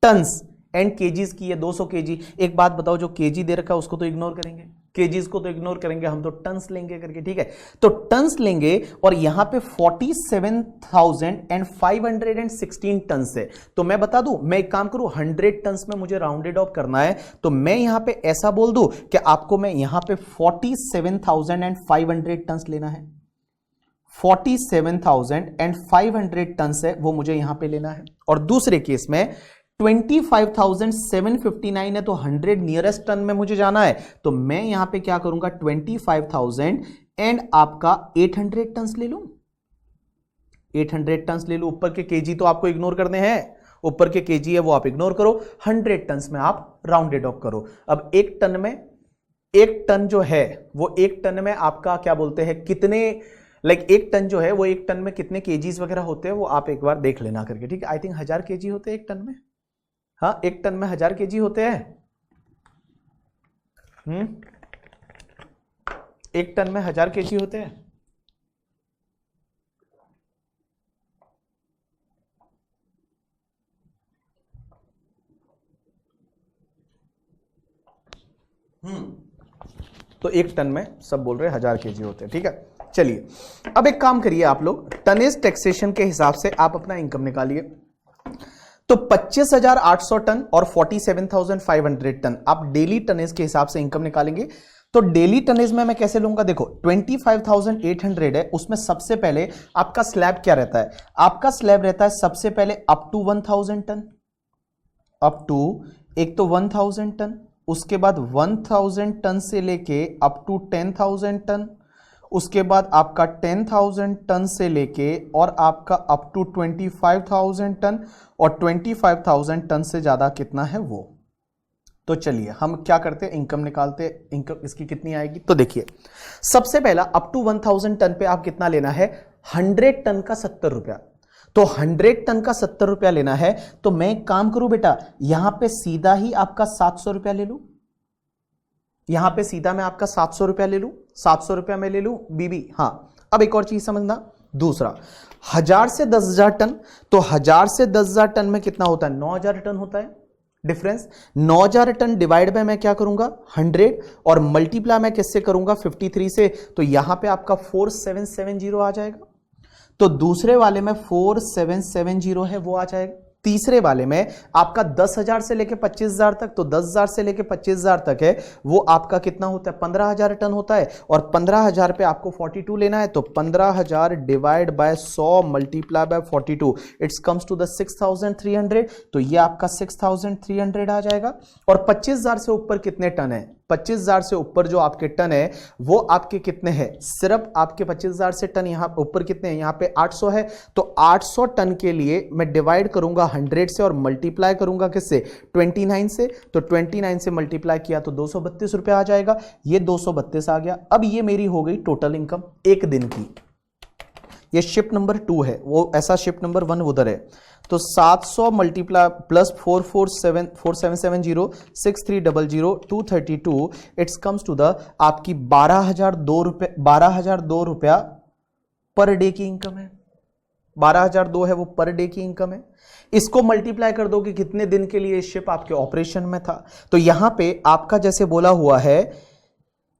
टन्स एंड केजीज की है, 200 केजी। एक बात बताओ, जो केजी दे रखा है उसको तो इग्नोर करेंगे, केजीज को तो इग्नोर करेंगे, हम तो टन्स लेंगे करके, ठीक है। तो टन्स लेंगे और यहां पे 47,516 टन्स है। तो मैं बता दूं, मैं एक काम करूं, 100 टन्स में मुझे राउंडेड ऑफ करना है तो मैं यहां पे ऐसा बोल दूं कि आपको मैं यहां पे 47,500 टन्स लेना है। 47,500 टन्स है वो मुझे यहां पे लेना है। और दूसरे केस में 25,759 है, तो 100 नियरेस्ट टन में मुझे जाना है, तो मैं यहां पे क्या करूंगा 25,000 एंड आपका 800 टन ले लूं, 800 टन ले लूं। ऊपर के केजी तो आपको इग्नोर करने हैं, ऊपर के केजी है वो आप इग्नोर करो, 100 टन में आप राउंडेड ऑफ करो। अब एक टन में, एक टन जो है वो एक टन में आपका क्या बोलते हैं कितने, एक टन जो है वो एक टन में कितने केजीज वगैरह होते हैं वो आप एक बार देख लेना करके, ठीक है। आई थिंक 1000 केजी होते हैं एक टन में, हाँ एक टन में 1000 केजी होते हैं। एक टन में 1000 केजी होते हैं। तो एक टन में सब बोल रहे हैं 1000 केजी होते हैं, ठीक है। चलिए अब एक काम करिए आप लोग, टनेज टैक्सेशन के हिसाब से आप अपना इनकम निकालिए। तो 25,800 टन और 47,500 टन आप डेली टनेज के हिसाब से इनकम निकालेंगे। तो डेली टनेज में मैं कैसे लूंगा, देखो 25,800 है, उसमें सबसे पहले आपका स्लैब क्या रहता है, आपका स्लैब रहता है सबसे पहले up to 1000 ton, up to एक तो 1000 टन, उसके बाद 1000 टन से लेके अप टू 10,000 टन, उसके बाद आपका 10,000 टन से लेके और आपका अप टू 25,000 टन, और 25,000 टन से ज्यादा कितना है वो। तो चलिए हम क्या करते हैं, इनकम निकालते हैं। इनकम इसकी कितनी आएगी, तो देखिए सबसे पहला अप टू 1000 टन पे आप कितना लेना है, 100 टन का 70 रुपया। तो 100 टन का 70 रुपया लेना है, तो मैं एक काम करूं बेटा, यहां पे सीधा ही आपका 700 रुपया ले लूं, यहां पे सीधा मैं आपका 700 रुपया ले लूं, 700 रुपया मैं ले लूं बीबी। हां अब एक और चीज समझना, दूसरा 1000 से 10,000 टन, तो 1000 से 10,000 टन में कितना होता है, 9,000 टन होता है डिफरेंस। 9,000 टन डिवाइड बाय मैं क्या करूंगा 100, और मल्टीप्लाई मैं किससे करूंगा 53 से, तो यहां पे आपका 4770 आ जाएगा। तो दूसरे वाले में 4770 है वो आ जाएगा। तीसरे वाले में आपका 10,000 से लेके 25,000 तक, तो 10,000 से लेके 25,000 तक है वो आपका कितना होता है 15,000 टन होता है, और 15,000 पे आपको 42 लेना है, तो 15,000 divide by 100 multiply by 42 it's comes to the 6,300। तो ये आपका 6,300 आ जाएगा। और 25,000 से ऊपर कितने टन है, 25,000 से ऊपर जो आपके टन है वो आपके कितने हैं, सिर्फ आपके 25,000 से टन यहां ऊपर कितने हैं, यहां पे 800 है। तो 800 टन के लिए मैं डिवाइड करूंगा 100 से और मल्टीप्लाई करूंगा किससे 29 से, तो 29 से मल्टीप्लाई किया तो 232 रुपया आ जाएगा। ये 232 आ गया। अब ये मेरी हो गई टोटल इनकम एक दिन की। ये शिफ्ट नंबर 2 है, वो ऐसा शिफ्ट नंबर 1 उधर है। तो 700 multiply plus 4770 6300 232 it's comes to the आपकी 12,002 रुपया पर डे की इनकम है। 12,002 है वो पर डे की इनकम है। इसको मल्टीप्लाई कर दो कि कितने दिन के लिए शिप आपके ऑपरेशन में था। तो यहां पे आपका जैसे बोला हुआ है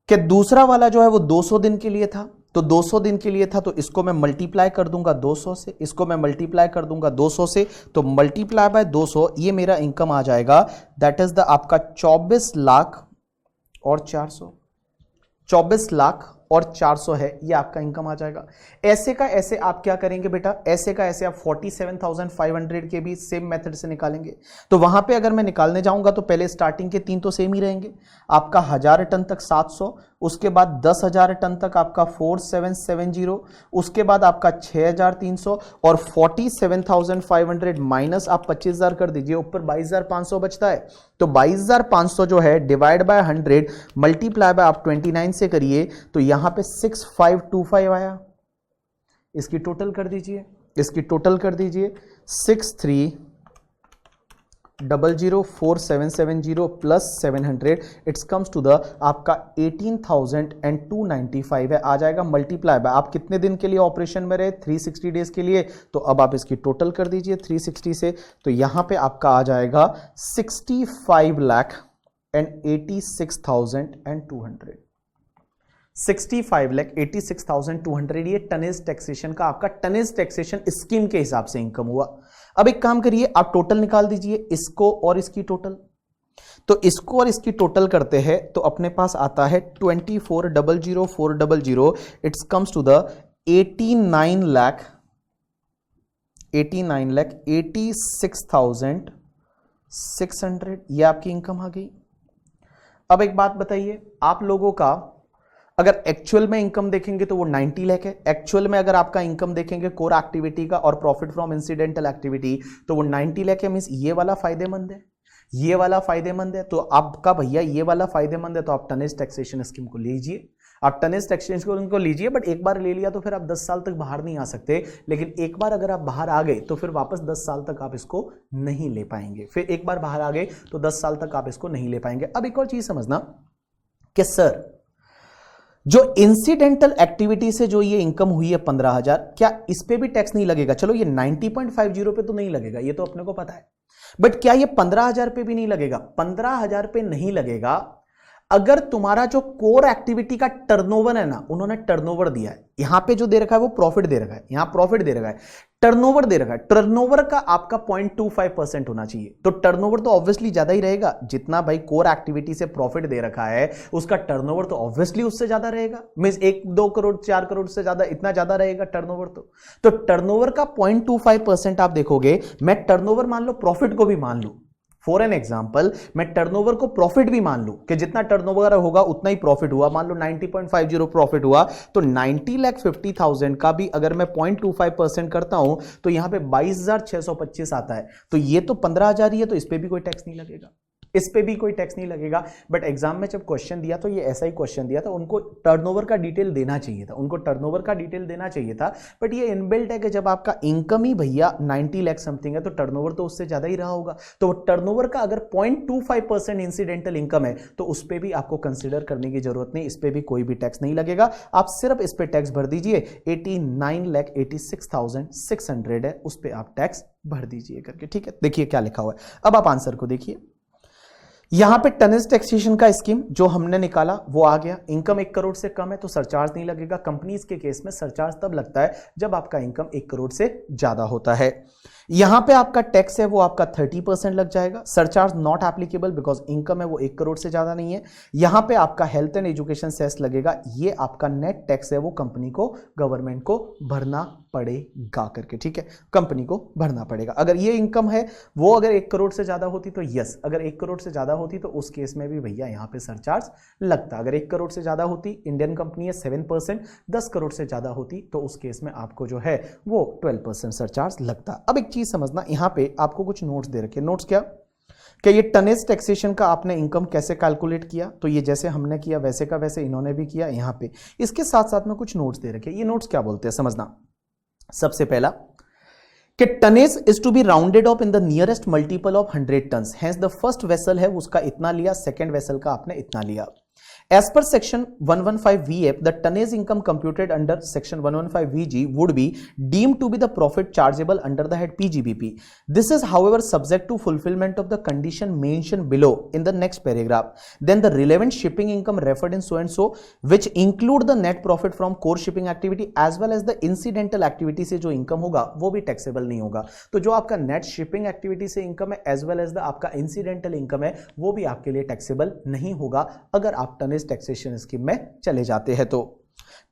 कि दूसरा वाला जो है वो 200 दिन के लिए था, तो 200 दिन के लिए था, तो इसको मैं मल्टीप्लाई कर दूंगा 200 से, इसको मैं मल्टीप्लाई कर दूंगा 200 से, तो मल्टीप्लाई बाय 200 ये मेरा इनकम आ जाएगा। दैट इज द आपका 24 लाख और 400, 24 लाख और 400 है ये आपका इनकम आ जाएगा। ऐसे का ऐसे आप क्या करेंगे बेटा, ऐसे का ऐसे आप 47,500 के भी सेम मेथड से निकालेंगे। तो वहां पे अगर मैं निकालने जाऊंगा तो पहले स्टार्टिंग के 3 तो सेम ही रहेंगे। आपका 1000 टन तक 700, उसके बाद 10,000 टन तक आपका 4770, उसके बाद आपका 6,300 और 47,500 माइनस आप 25,000 कर दीजिए, ऊपर 22,500 बचता है। तो 22,500 जो है डिवाइड बाय 100 मल्टीप्लाई बाय आप 29 से करिए, तो यहां पे 6525 आया। इसकी टोटल कर दीजिए, इसकी टोटल कर दीजिए 63004770 plus 700 it's comes to the आपका 18,295 है आ जाएगा। मल्टीप्लाई बाय आप कितने दिन के लिए ऑपरेशन में रहे 360 डेज के लिए, तो अब आप इसकी टोटल कर दीजिए 360 से, तो यहां पे आपका आ जाएगा 65,86,200 65,86,200 ये टनेज टैक्सेशन का आपका टनेज टैक्सेशन स्कीम के हिसाब से इनकम हुआ। अब एक काम करिए आप टोटल निकाल दीजिए, इसको और इसकी टोटल। तो इसको और इसकी टोटल करते हैं तो अपने पास आता है 24,004,000 इट्स कम्स टू द 89,86,200 600, ये आपकी इनकम आ गई। अब एक बात बताइए, आप लोगों का अगर एक्चुअल में इनकम देखेंगे तो वो 90 लाख है। एक्चुअल में अगर आपका इनकम देखेंगे कोर एक्टिविटी का और प्रॉफिट फ्रॉम इंसिडेंटल एक्टिविटी तो वो 90 लाख है। मींस ये वाला फायदेमंद है, ये वाला फायदेमंद है। तो आपका भैया ये वाला फायदेमंद है तो आप टनेज टैक्सेशन स्कीम को लीजिए, आप टनेज टैक्सेशन को उनको लीजिए। बट एक बार ले लिया तो फिर आप 10 साल तक बाहर नहीं आ सकते। लेकिन एक बार अगर आप बाहर आ गए तो फिर वापस 10 साल तक आप इसको नहीं ले पाएंगे। फिर एक बार बाहर आ गए तो 10 साल तक आप इसको नहीं ले पाएंगे। अब एक और चीज समझना कि सर जो इंसिडेंटल एक्टिविटी से जो ये इनकम हुई है 15,000, क्या इस पे भी टैक्स नहीं लगेगा? चलो ये 90.50 पे तो नहीं लगेगा, ये तो अपने को पता है। बट क्या ये 15,000 पे भी नहीं लगेगा? 15,000 पे नहीं लगेगा अगर तुम्हारा जो कोर एक्टिविटी का टर्नओवर है ना, उन्होंने टर्नओवर दिया है। यहां पे जो दे रखा है वो प्रॉफिट दे रखा है, यहां प्रॉफिट दे रखा है, टर्नओवर दे रखा है। टर्नओवर का आपका 0.25% होना चाहिए। तो टर्नओवर तो ऑब्वियसली ज्यादा ही रहेगा, जितना भाई कोर एक्टिविटी से प्रॉफिट दे रखा है उसका टर्नओवर तो ऑब्वियसली उससे ज्यादा रहेगा। मींस 1-2 करोड़ 4 करोड़ से ज्यादा, इतना ज्यादा रहेगा टर्नओवर। तो टर्नओवर का 0.25% आप देखोगे। मैं टर्नओवर मान लो, प्रॉफिट को भी मान लू, फॉर एन एग्जाम्पल मैं टर्नओवर को प्रॉफिट भी मान लू कि जितना टर्नओवर होगा उतना ही प्रॉफिट हुआ, मान लो 90.50 प्रॉफिट हुआ, तो 90,50,000 का भी अगर मैं 0.25% करता हूं तो यहां पे 22,625 आता है। तो ये तो 15,000 ही है, तो इस पे भी कोई टैक्स नहीं लगेगा, इस पे भी कोई टैक्स नहीं लगेगा। बट एग्जाम में जब क्वेश्चन दिया तो ये ऐसा ही क्वेश्चन दिया था, उनको टर्नओवर का डिटेल देना चाहिए था, उनको टर्नओवर का डिटेल देना चाहिए था। बट ये इनबिल्ट है कि जब आपका इनकम ही भैया 90 लाख समथिंग है तो टर्नओवर तो उससे ज्यादा ही रहा होगा। तो टर्नओवर का अगर 0.25% इंसिडेंटल इनकम है तो उस पर भी आपको कंसिडर करने की जरूरत नहीं, इस पर भी कोई भी टैक्स नहीं लगेगा। आप सिर्फ इस पर टैक्स भर दीजिए, 89,86,600 है, उस पर आप टैक्स भर दीजिए करके। ठीक है, देखिए क्या लिखा हुआ है। अब आप आंसर को देखिए, यहां पे टनेज टैक्सेशन का स्कीम जो हमने निकाला वो आ गया। इनकम 1 करोड़ से कम है तो सरचार्ज नहीं लगेगा। कंपनीज के केस में सरचार्ज तब लगता है जब आपका इनकम 1 करोड़ से ज्यादा होता है। यहां पे आपका टैक्स है वो आपका 30% लग जाएगा। Surcharge not applicable because income है वो 1 करोड़ से ज्यादा नहीं है। यहां पे आपका हेल्थ एंड एजुकेशन सेस लगेगा, ये आपका नेट टैक्स है वो कंपनी को, गवर्नमेंट को भरना पड़ेगा करके। ठीक है, कंपनी को भरना पड़ेगा। अगर ये इनकम है वो अगर 1 करोड़ से ज्यादा होती तो यस, अगर 1 करोड़ से ज्यादा होती तो उस केस में भी भैया यहां पे सरचार्ज लगता। अगर 1 करोड़ से ज्यादा होती, इंडियन कंपनी है 7%, 10 करोड़ से ज्यादा होती तो उस केस में आपको जो है वो 12% सरचार्ज लगता। अब एक चीज समझना, यहां पे आपको कुछ नोट्स दे रखे। नोट्स क्या कि ये टनेज टैक्सेशन का आपने इनकम कैसे कैलकुलेट किया, तो ये जैसे हमने किया वैसे का वैसे इन्होंने भी किया यहां पे। इसके साथ साथ में कुछ नोट्स दे रखे। ये नोट्स क्या बोलते हैं समझना। सबसे पहला कि tonnage is to be rounded off in the nearest multiple of 100 tons. Hence the first vessel है उसका इतना लिया, सेकंड वेसल का आपने इतना लिया। As per section 115VF, the tonnage income computed under section 115VG would be deemed to be the profit chargeable under the head PGBP. This is, however, subject to fulfillment of the condition mentioned below in the next paragraph. Then the relevant shipping income referred in so and so, which include the net profit from core shipping activity as well as the incidental activity से जो income होगा वो भी taxable नहीं होगा। तो जो आपका net shipping activity से income है as well as the आपका incidental income है वो भी आपके लिए taxable नहीं होगा अगर आप टनेज टैक्सेशन स्कीम में चले जाते हैं। तो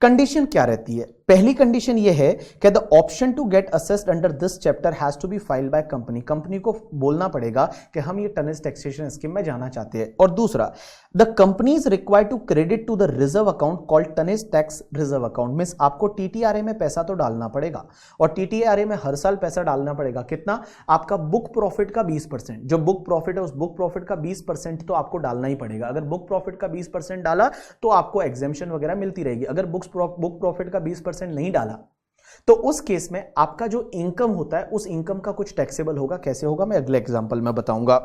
कंडीशन क्या रहती है? पहली कंडीशन ये है कि the option to get assessed under this chapter has to be filed by company. Company को बोलना पड़ेगा कि हम ये टनेज टैक्सेशन स्कीम में जाना चाहते हैं। और दूसरा, the company is required to credit to the reserve account called tonnage tax reserve account. Means आपको टीटीआरए में पैसा तो डालना पड़ेगा और टीटीआरए में हर साल पैसा डालना पड़ेगा। कितना? आपका बुक प्रॉफिट का 20%, जो बुक प्रॉफिट है उस बुक प्रॉफिट का 20% तो आपको डालना ही पड़ेगा। अगर बुक प्रॉफिट का 20% डाला तो आपको एग्जेम्पशन वगैरह मिलती रहेगी। अगर बुक प्रॉफिट का 20% नहीं डाला तो उस केस में आपका जो इनकम होता है उस इनकम का कुछ टैक्सेबल होगा। कैसे होगा मैं अगले एग्जांपल में बताऊंगा।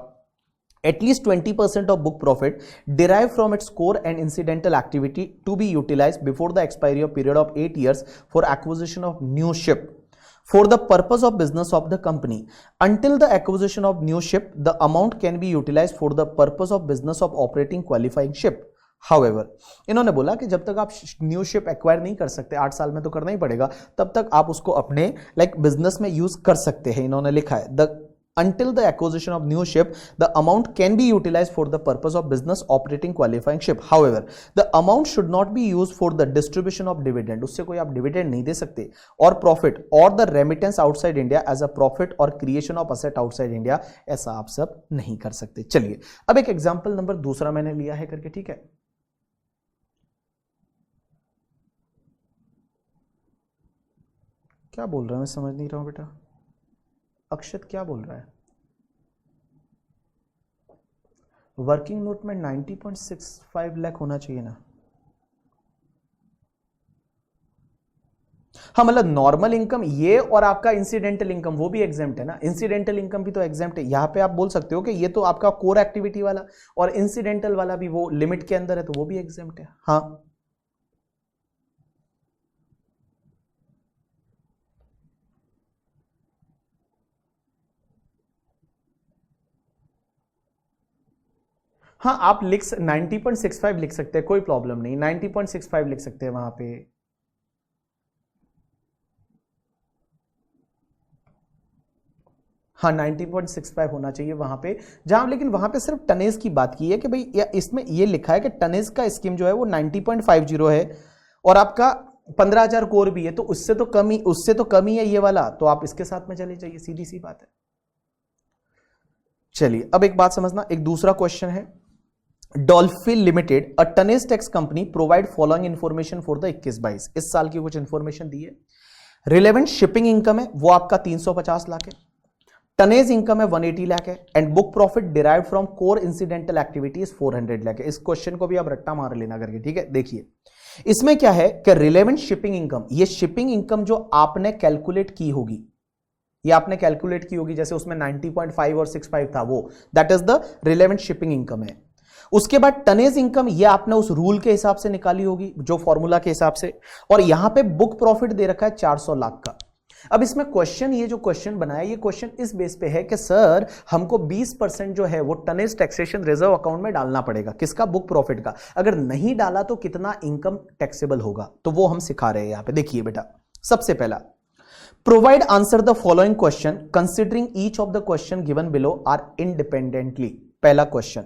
At least 20% of book profit derived from its core and incidental activity to be utilized before the expiry of period of 8 years for acquisition of new ship for the purpose of business of the company. Until the acquisition of new ship, the amount can be utilized for the purpose of business of operating qualifying ship. However, इन्होंने बोला कि जब तक आप new ship acquire नहीं कर सकते, 8 साल में तो करना ही पड़ेगा, तब तक आप उसको अपने बिजनेस में यूज कर सकते हैं। इन्होंने लिखा है the until the acquisition of new ship the amount can be utilized for the purpose of business operating qualifying ship. However the amount should not be used for the distribution of dividend. उससे कोई आप dividend नहीं दे सकते, और profit or the remittance outside India as a profit or creation of asset outside India, ऐसा आप सब नहीं कर सकते. चलिए अब एक एग्जाम्पल नंबर दूसरा मैंने लिया है करके, ठीक है. क्या बोल रहा है मैं समझ नहीं रहा हूं बेटा. अक्षत क्या बोल रहा है? वर्किंग नोट में 90.65 लाख होना चाहिए ना. हाँ मतलब नॉर्मल इनकम ये और आपका इंसिडेंटल इनकम वो भी एग्जेम्प्ट है ना. इंसिडेंटल इनकम भी तो एग्जेम्प्ट है. यहां पे आप बोल सकते हो कि ये तो आपका कोर एक्टिविटी वाला और इंसिडेंटल वाला भी वो लिमिट के अंदर है तो वो भी एग्जेम्प्ट है. हाँ हाँ आप लिख 90.65 लिख सकते हैं, कोई प्रॉब्लम नहीं. 90.65 लिख सकते हैं वहां पे. हाँ 90.65 होना चाहिए वहां पे जहां, लेकिन वहां पे सिर्फ टनेज की बात की है कि भाई या इसमें ये लिखा है कि टनेज का स्कीम जो है वो 90.50 है और आपका 15,000 कोर भी है, तो उससे तो कम ही है ये वाला, तो आप इसके साथ में चले जाइए, सीधी सी बात है. चलिए अब एक बात समझना, एक दूसरा क्वेश्चन है. Dolphin limited a tonnage tax company provide following information for the 21-22. इस साल की कुछ इंफॉर्मेशन दी है. रिलेवेंट शिपिंग इनकम है वो आपका 350 लाख है. टनेज इनकम है 180 लाख है. And book profit derived from core incidental activities 400 lakh है. इस क्वेश्चन को भी आप रट्टा मार लेना करके, ठीक है. देखिए इसमें क्या है कि रिलेवेंट शिपिंग इनकम, ये शिपिंग इनकम जो आपने कैलकुलेट की होगी, ये आपने कैलकुलेट की होगी, जैसे उसमें 90.5 और 65 था वो, that is the relevant shipping income है. उसके बाद टनेज इनकम ये आपने उस रूल के हिसाब से निकाली होगी, जो फॉर्मूला के हिसाब से, और यहां पे बुक प्रॉफिट दे रखा है 400 लाख का. अब इसमें क्वेश्चन, ये जो क्वेश्चन बनाया, ये क्वेश्चन इस बेस पे है कि सर हमको 20% जो है वो टनेज टैक्सेशन रिजर्व अकाउंट में डालना पड़ेगा. किसका? बुक प्रॉफिट का. अगर नहीं डाला तो कितना इनकम टैक्सेबल होगा, तो वो हम सिखा रहे हैं यहां पे. देखिए बेटा, सबसे पहला, provide answer the following question considering each of the question given below are independently. पहला question,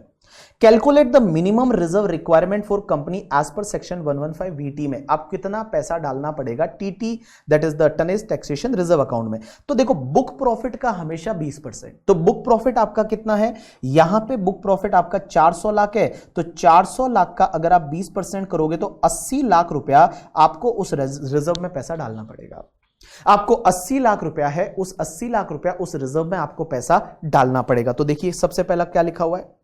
calculate the minimum reserve requirement for company as per section 115 VT में. आप कितना पैसा डालना पड़ेगा TT, that is the tonnage taxation reserve account में. तो देखो बुक प्रॉफिट का हमेशा 20%, तो बुक प्रॉफिट आपका कितना है, यहां पे बुक प्रॉफिट आपका 400 लाख है, तो 400 लाख का अगर आप 20% करोगे तो 80 लाख रुपया आपको उस रिजर्व में पैसा डालना पड़ेगा. आपको 80 लाख रुपया है, उस 80 लाख रुपया उस रिजर्व में आपको पैसा डालना पड़ेगा. तो देखिए सबसे पहला क्या लिखा हुआ है,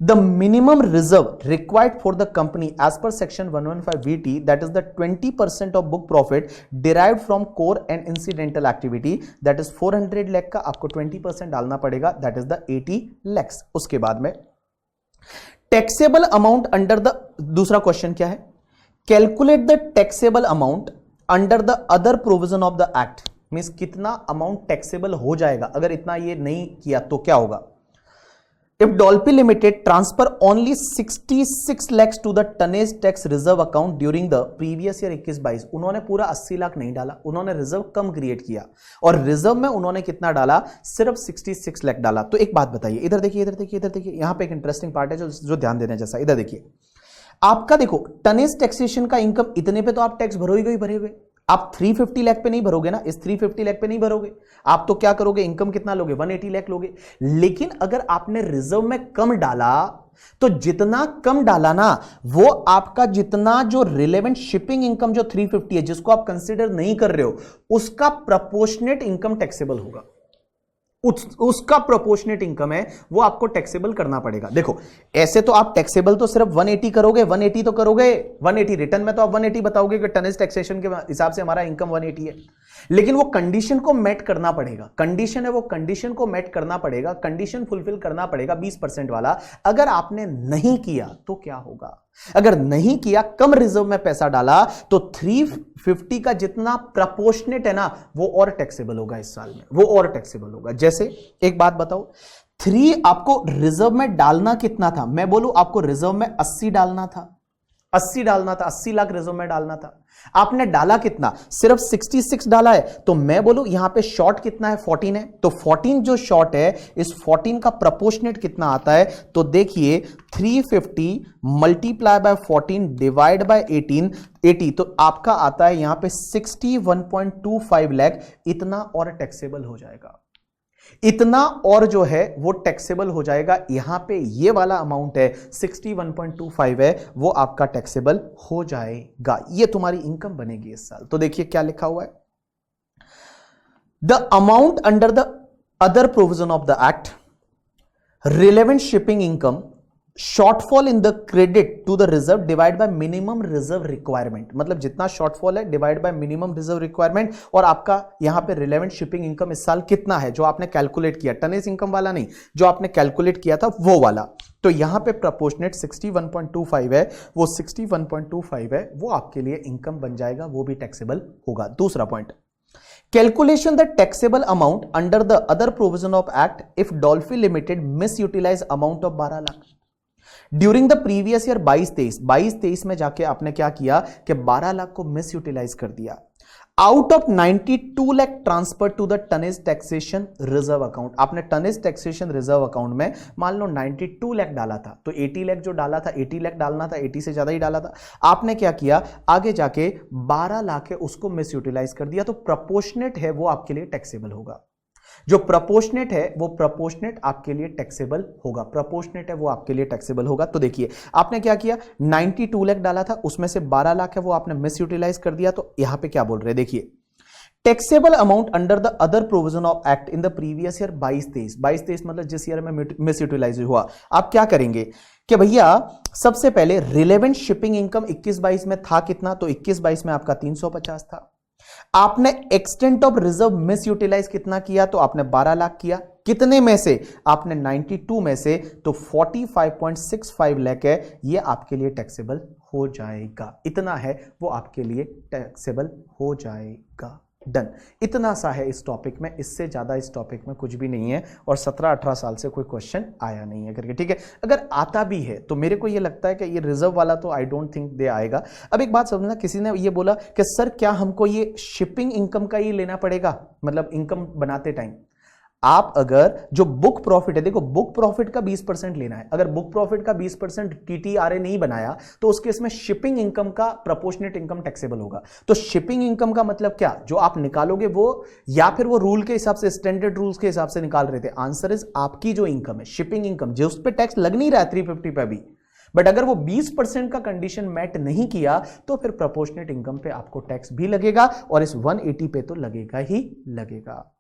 the minimum reserve required for the company as per section 115 VT, that is the 20% of book profit derived from core and incidental activity, that is 400 lakh का आपको 20% डालना पड़ेगा, दैट इज द 80 लाख. उसके बाद में टैक्सेबल अमाउंट अंडर द, दूसरा question क्या है, calculate the taxable amount under the other provision of the act. Means कितना अमाउंट टैक्सेबल हो जाएगा, अगर इतना ये नहीं किया तो क्या होगा. If Dolphin Limited transfer only 66 lakhs to the tonnage tax reserve account during the previous year 21-22. उन्होंने पूरा 80 लाख नहीं डाला, उन्होंने रिजर्व कम क्रिएट किया, और रिजर्व में उन्होंने कितना डाला, सिर्फ 66 लाख डाला. तो एक बात बताइए, इधर देखिए, इधर देखिए, इधर देखिए, यहां पे एक इंटरेस्टिंग पार्ट है जो ध्यान देने जैसा. इधर देखिए, आपका देखो टनेज टैक्सेशन का इनकम इतने पे तो आप टैक्स भरोगे ही भरोगे. आप 350 लाख पे नहीं भरोगे ना, इस 350 लाख पे नहीं भरोगे. आप तो क्या करोगे, इनकम कितना लोगे, 180 लाख लोगे. लेकिन अगर आपने रिजर्व में कम डाला, तो जितना कम डाला ना, वो आपका जितना जो रिलेवेंट शिपिंग इनकम जो 350 है, जिसको आप कंसिडर नहीं कर रहे हो, उसका प्रोपोर्शनेट इनकम टैक्सेबल होगा. उसका प्रोपोर्शनेट इनकम है वो आपको टैक्सेबल करना पड़ेगा. देखो ऐसे तो आप टैक्सेबल तो सिर्फ 180 करोगे, 180 तो करोगे, 180 रिटर्न में तो आप 180 बताओगे कि टनेज टैक्सेशन के हिसाब से हमारा इनकम 180 है. लेकिन वो कंडीशन को मेट करना पड़ेगा, कंडीशन है वो कंडीशन को मेट करना पड़ेगा, कंडीशन फुलफिल करना पड़ेगा 20% वाला. अगर आपने नहीं किया तो क्या होगा, अगर नहीं किया, कम रिजर्व में पैसा डाला, तो 350 का जितना प्रपोर्शनेट है ना, वो और टैक्सेबल होगा इस साल में, वो और टैक्सेबल होगा. जैसे एक बात बताओ, 3 आपको रिजर्व में डालना कितना था, मैं बोलूं आपको रिजर्व में 80 डालना था, 80 डालना था, 80 लाख रिजर्व में डालना था। आपने डाला कितना, सिर्फ 66 डाला है। तो मैं बोलूं यहां पे शॉर्ट कितना है, 14 है। तो 14 जो शॉर्ट है, इस 14 का प्रोपोर्शनेट कितना आता है, तो देखिए 350 मल्टीप्लाई बाय 14 डिवाइड बाय 80, तो आपका आता है यहां पे 61.25 लाख। इतना और टैक्सेबल हो जाएगा, इतना और जो है वो टैक्सेबल हो जाएगा। यहां पे ये वाला अमाउंट है 61.25 है, वो आपका टैक्सेबल हो जाएगा। ये तुम्हारी इनकम बनेगी इस साल। तो देखिए क्या लिखा हुआ है, the amount under the other provision of the act, relevant shipping income, shortfall in the credit to the reserve divide by minimum reserve requirement. मतलब जितना शॉर्टफॉल है divide by minimum reserve requirement, और आपका यहां पे रिलेवेंट शिपिंग इनकम इस साल कितना है, जो आपने कैलकुलेट किया, टनेज इनकम वाला नहीं, जो आपने कैलकुलेट किया था वो वाला। तो यहां पे प्रोपोर्शनेट 61.25 है, वो 61.25 है, वो आपके लिए इनकम बन जाएगा, वो भी टैक्सेबल होगा। दूसरा point, calculation the taxable amount under the other provision of act if Dolphin Limited misutilise amount of 12 lakh during the previous year 22-23 में जाके आपने क्या किया कि 12 लाख को मिस यूटिलाइज कर दिया। Out of 92 lakh transfer to the tonnage taxation reserve account. आपने टनेज टैक्सेशन रिजर्व अकाउंट में मान लो 92 लाख डाला था, तो 80 लाख जो डाला था, 80 लाख डालना था, 80 से ज्यादा ही डाला था। आपने क्या किया, आगे जाके 12 लाख है उसको मिस यूटिलाइज कर दिया। तो प्रोपोर्शनेट है वो आपके लिए टैक्सेबल होगा। जो प्रोपोर्शनेट है वो प्रोपोर्शनेट आपके लिए टैक्सेबल होगा, प्रोपोर्शनेट है वो आपके लिए टैक्सेबल होगा। तो देखिए आपने क्या किया, 92 लाख डाला था, उसमें से 12 लाख है वो आपने मिस यूटिलाइज कर दिया। तो यहां पे क्या बोल रहे हैं, देखिए taxable amount under the other provision of act in the previous year 22-23 मतलब जिस ईयर में मिस यूटिलाइज हुआ। आप क्या करेंगे कि भैया सबसे पहले रिलेवेंट शिपिंग इनकम 21-22 में था कितना, तो 21-22 में आपका 350 था। आपने extent of reserve misutilise कितना किया, तो आपने 12 लाख किया। कितने में से, आपने 92 में से, तो 45.65 लाख है, ये आपके लिए टैक्सेबल हो जाएगा। इतना है वो आपके लिए टैक्सेबल हो जाएगा। डन, इतना सा है इस टॉपिक में, इससे ज्यादा इस टॉपिक में कुछ भी नहीं है, और 17-18 साल से कोई क्वेश्चन आया नहीं है करके, ठीक है। अगर आता भी है तो मेरे को ये लगता है कि ये रिजर्व वाला तो आई डोंट थिंक दे आएगा। अब एक बात समझना, किसी ने ये बोला कि सर क्या हमको ये शिपिंग इनकम का ही लेना पड़ेगा, मतलब इनकम बनाते टाइम आप अगर जो बुक प्रॉफिट है, देखो बुक प्रॉफिट का 20% लेना है। अगर बुक प्रॉफिट का 20% टीटीआरए नहीं बनाया तो उस केस में शिपिंग इनकम का प्रोपोर्शनेट इनकम टैक्सेबल होगा। तो शिपिंग इनकम का मतलब क्या, जो आप निकालोगे वो, या फिर वो रूल के हिसाब से, स्टैंडर्ड रूल्स के हिसाब से निकाल रहे थे। आंसर इज आपकी जो इनकम है शिपिंग इनकम, जो उस पर टैक्स लग नहीं रहा है 350 पे भी, बट अगर वो 20% का कंडीशन मैट नहीं किया तो फिर प्रोपोर्शनेट इनकम पे आपको टैक्स भी लगेगा, और इस 180 पे तो लगेगा ही लगेगा।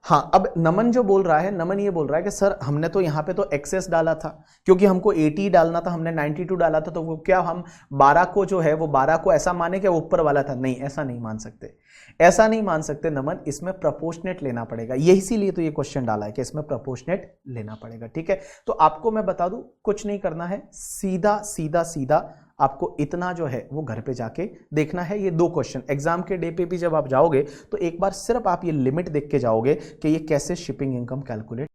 हाँ, अब नमन जो बोल रहा है, नमन ये बोल रहा है कि सर हमने तो यहाँ पे तो एक्सेस डाला था, क्योंकि हमको 80 डालना था, हमने 92 डाला था, तो वो क्या हम 12 को जो है वो 12 को ऐसा माने कि ऊपर वाला था। नहीं, ऐसा नहीं मान सकते, ऐसा नहीं मान सकते नमन, इसमें प्रोपोर्शनेट लेना पड़ेगा। यही इसीलिए तो ये क्वेश्चन डाला है कि इसमें प्रोपोर्शनेट लेना पड़ेगा, ठीक है। तो आपको मैं बता दूं, कुछ नहीं करना है, सीधा सीधा सीधा आपको इतना जो है वो घर पे जाके देखना है। ये 2 क्वेश्चन एग्जाम के डे पे भी जब आप जाओगे तो एक बार सिर्फ आप ये लिमिट देख के जाओगे कि ये कैसे शिपिंग इनकम कैलकुलेट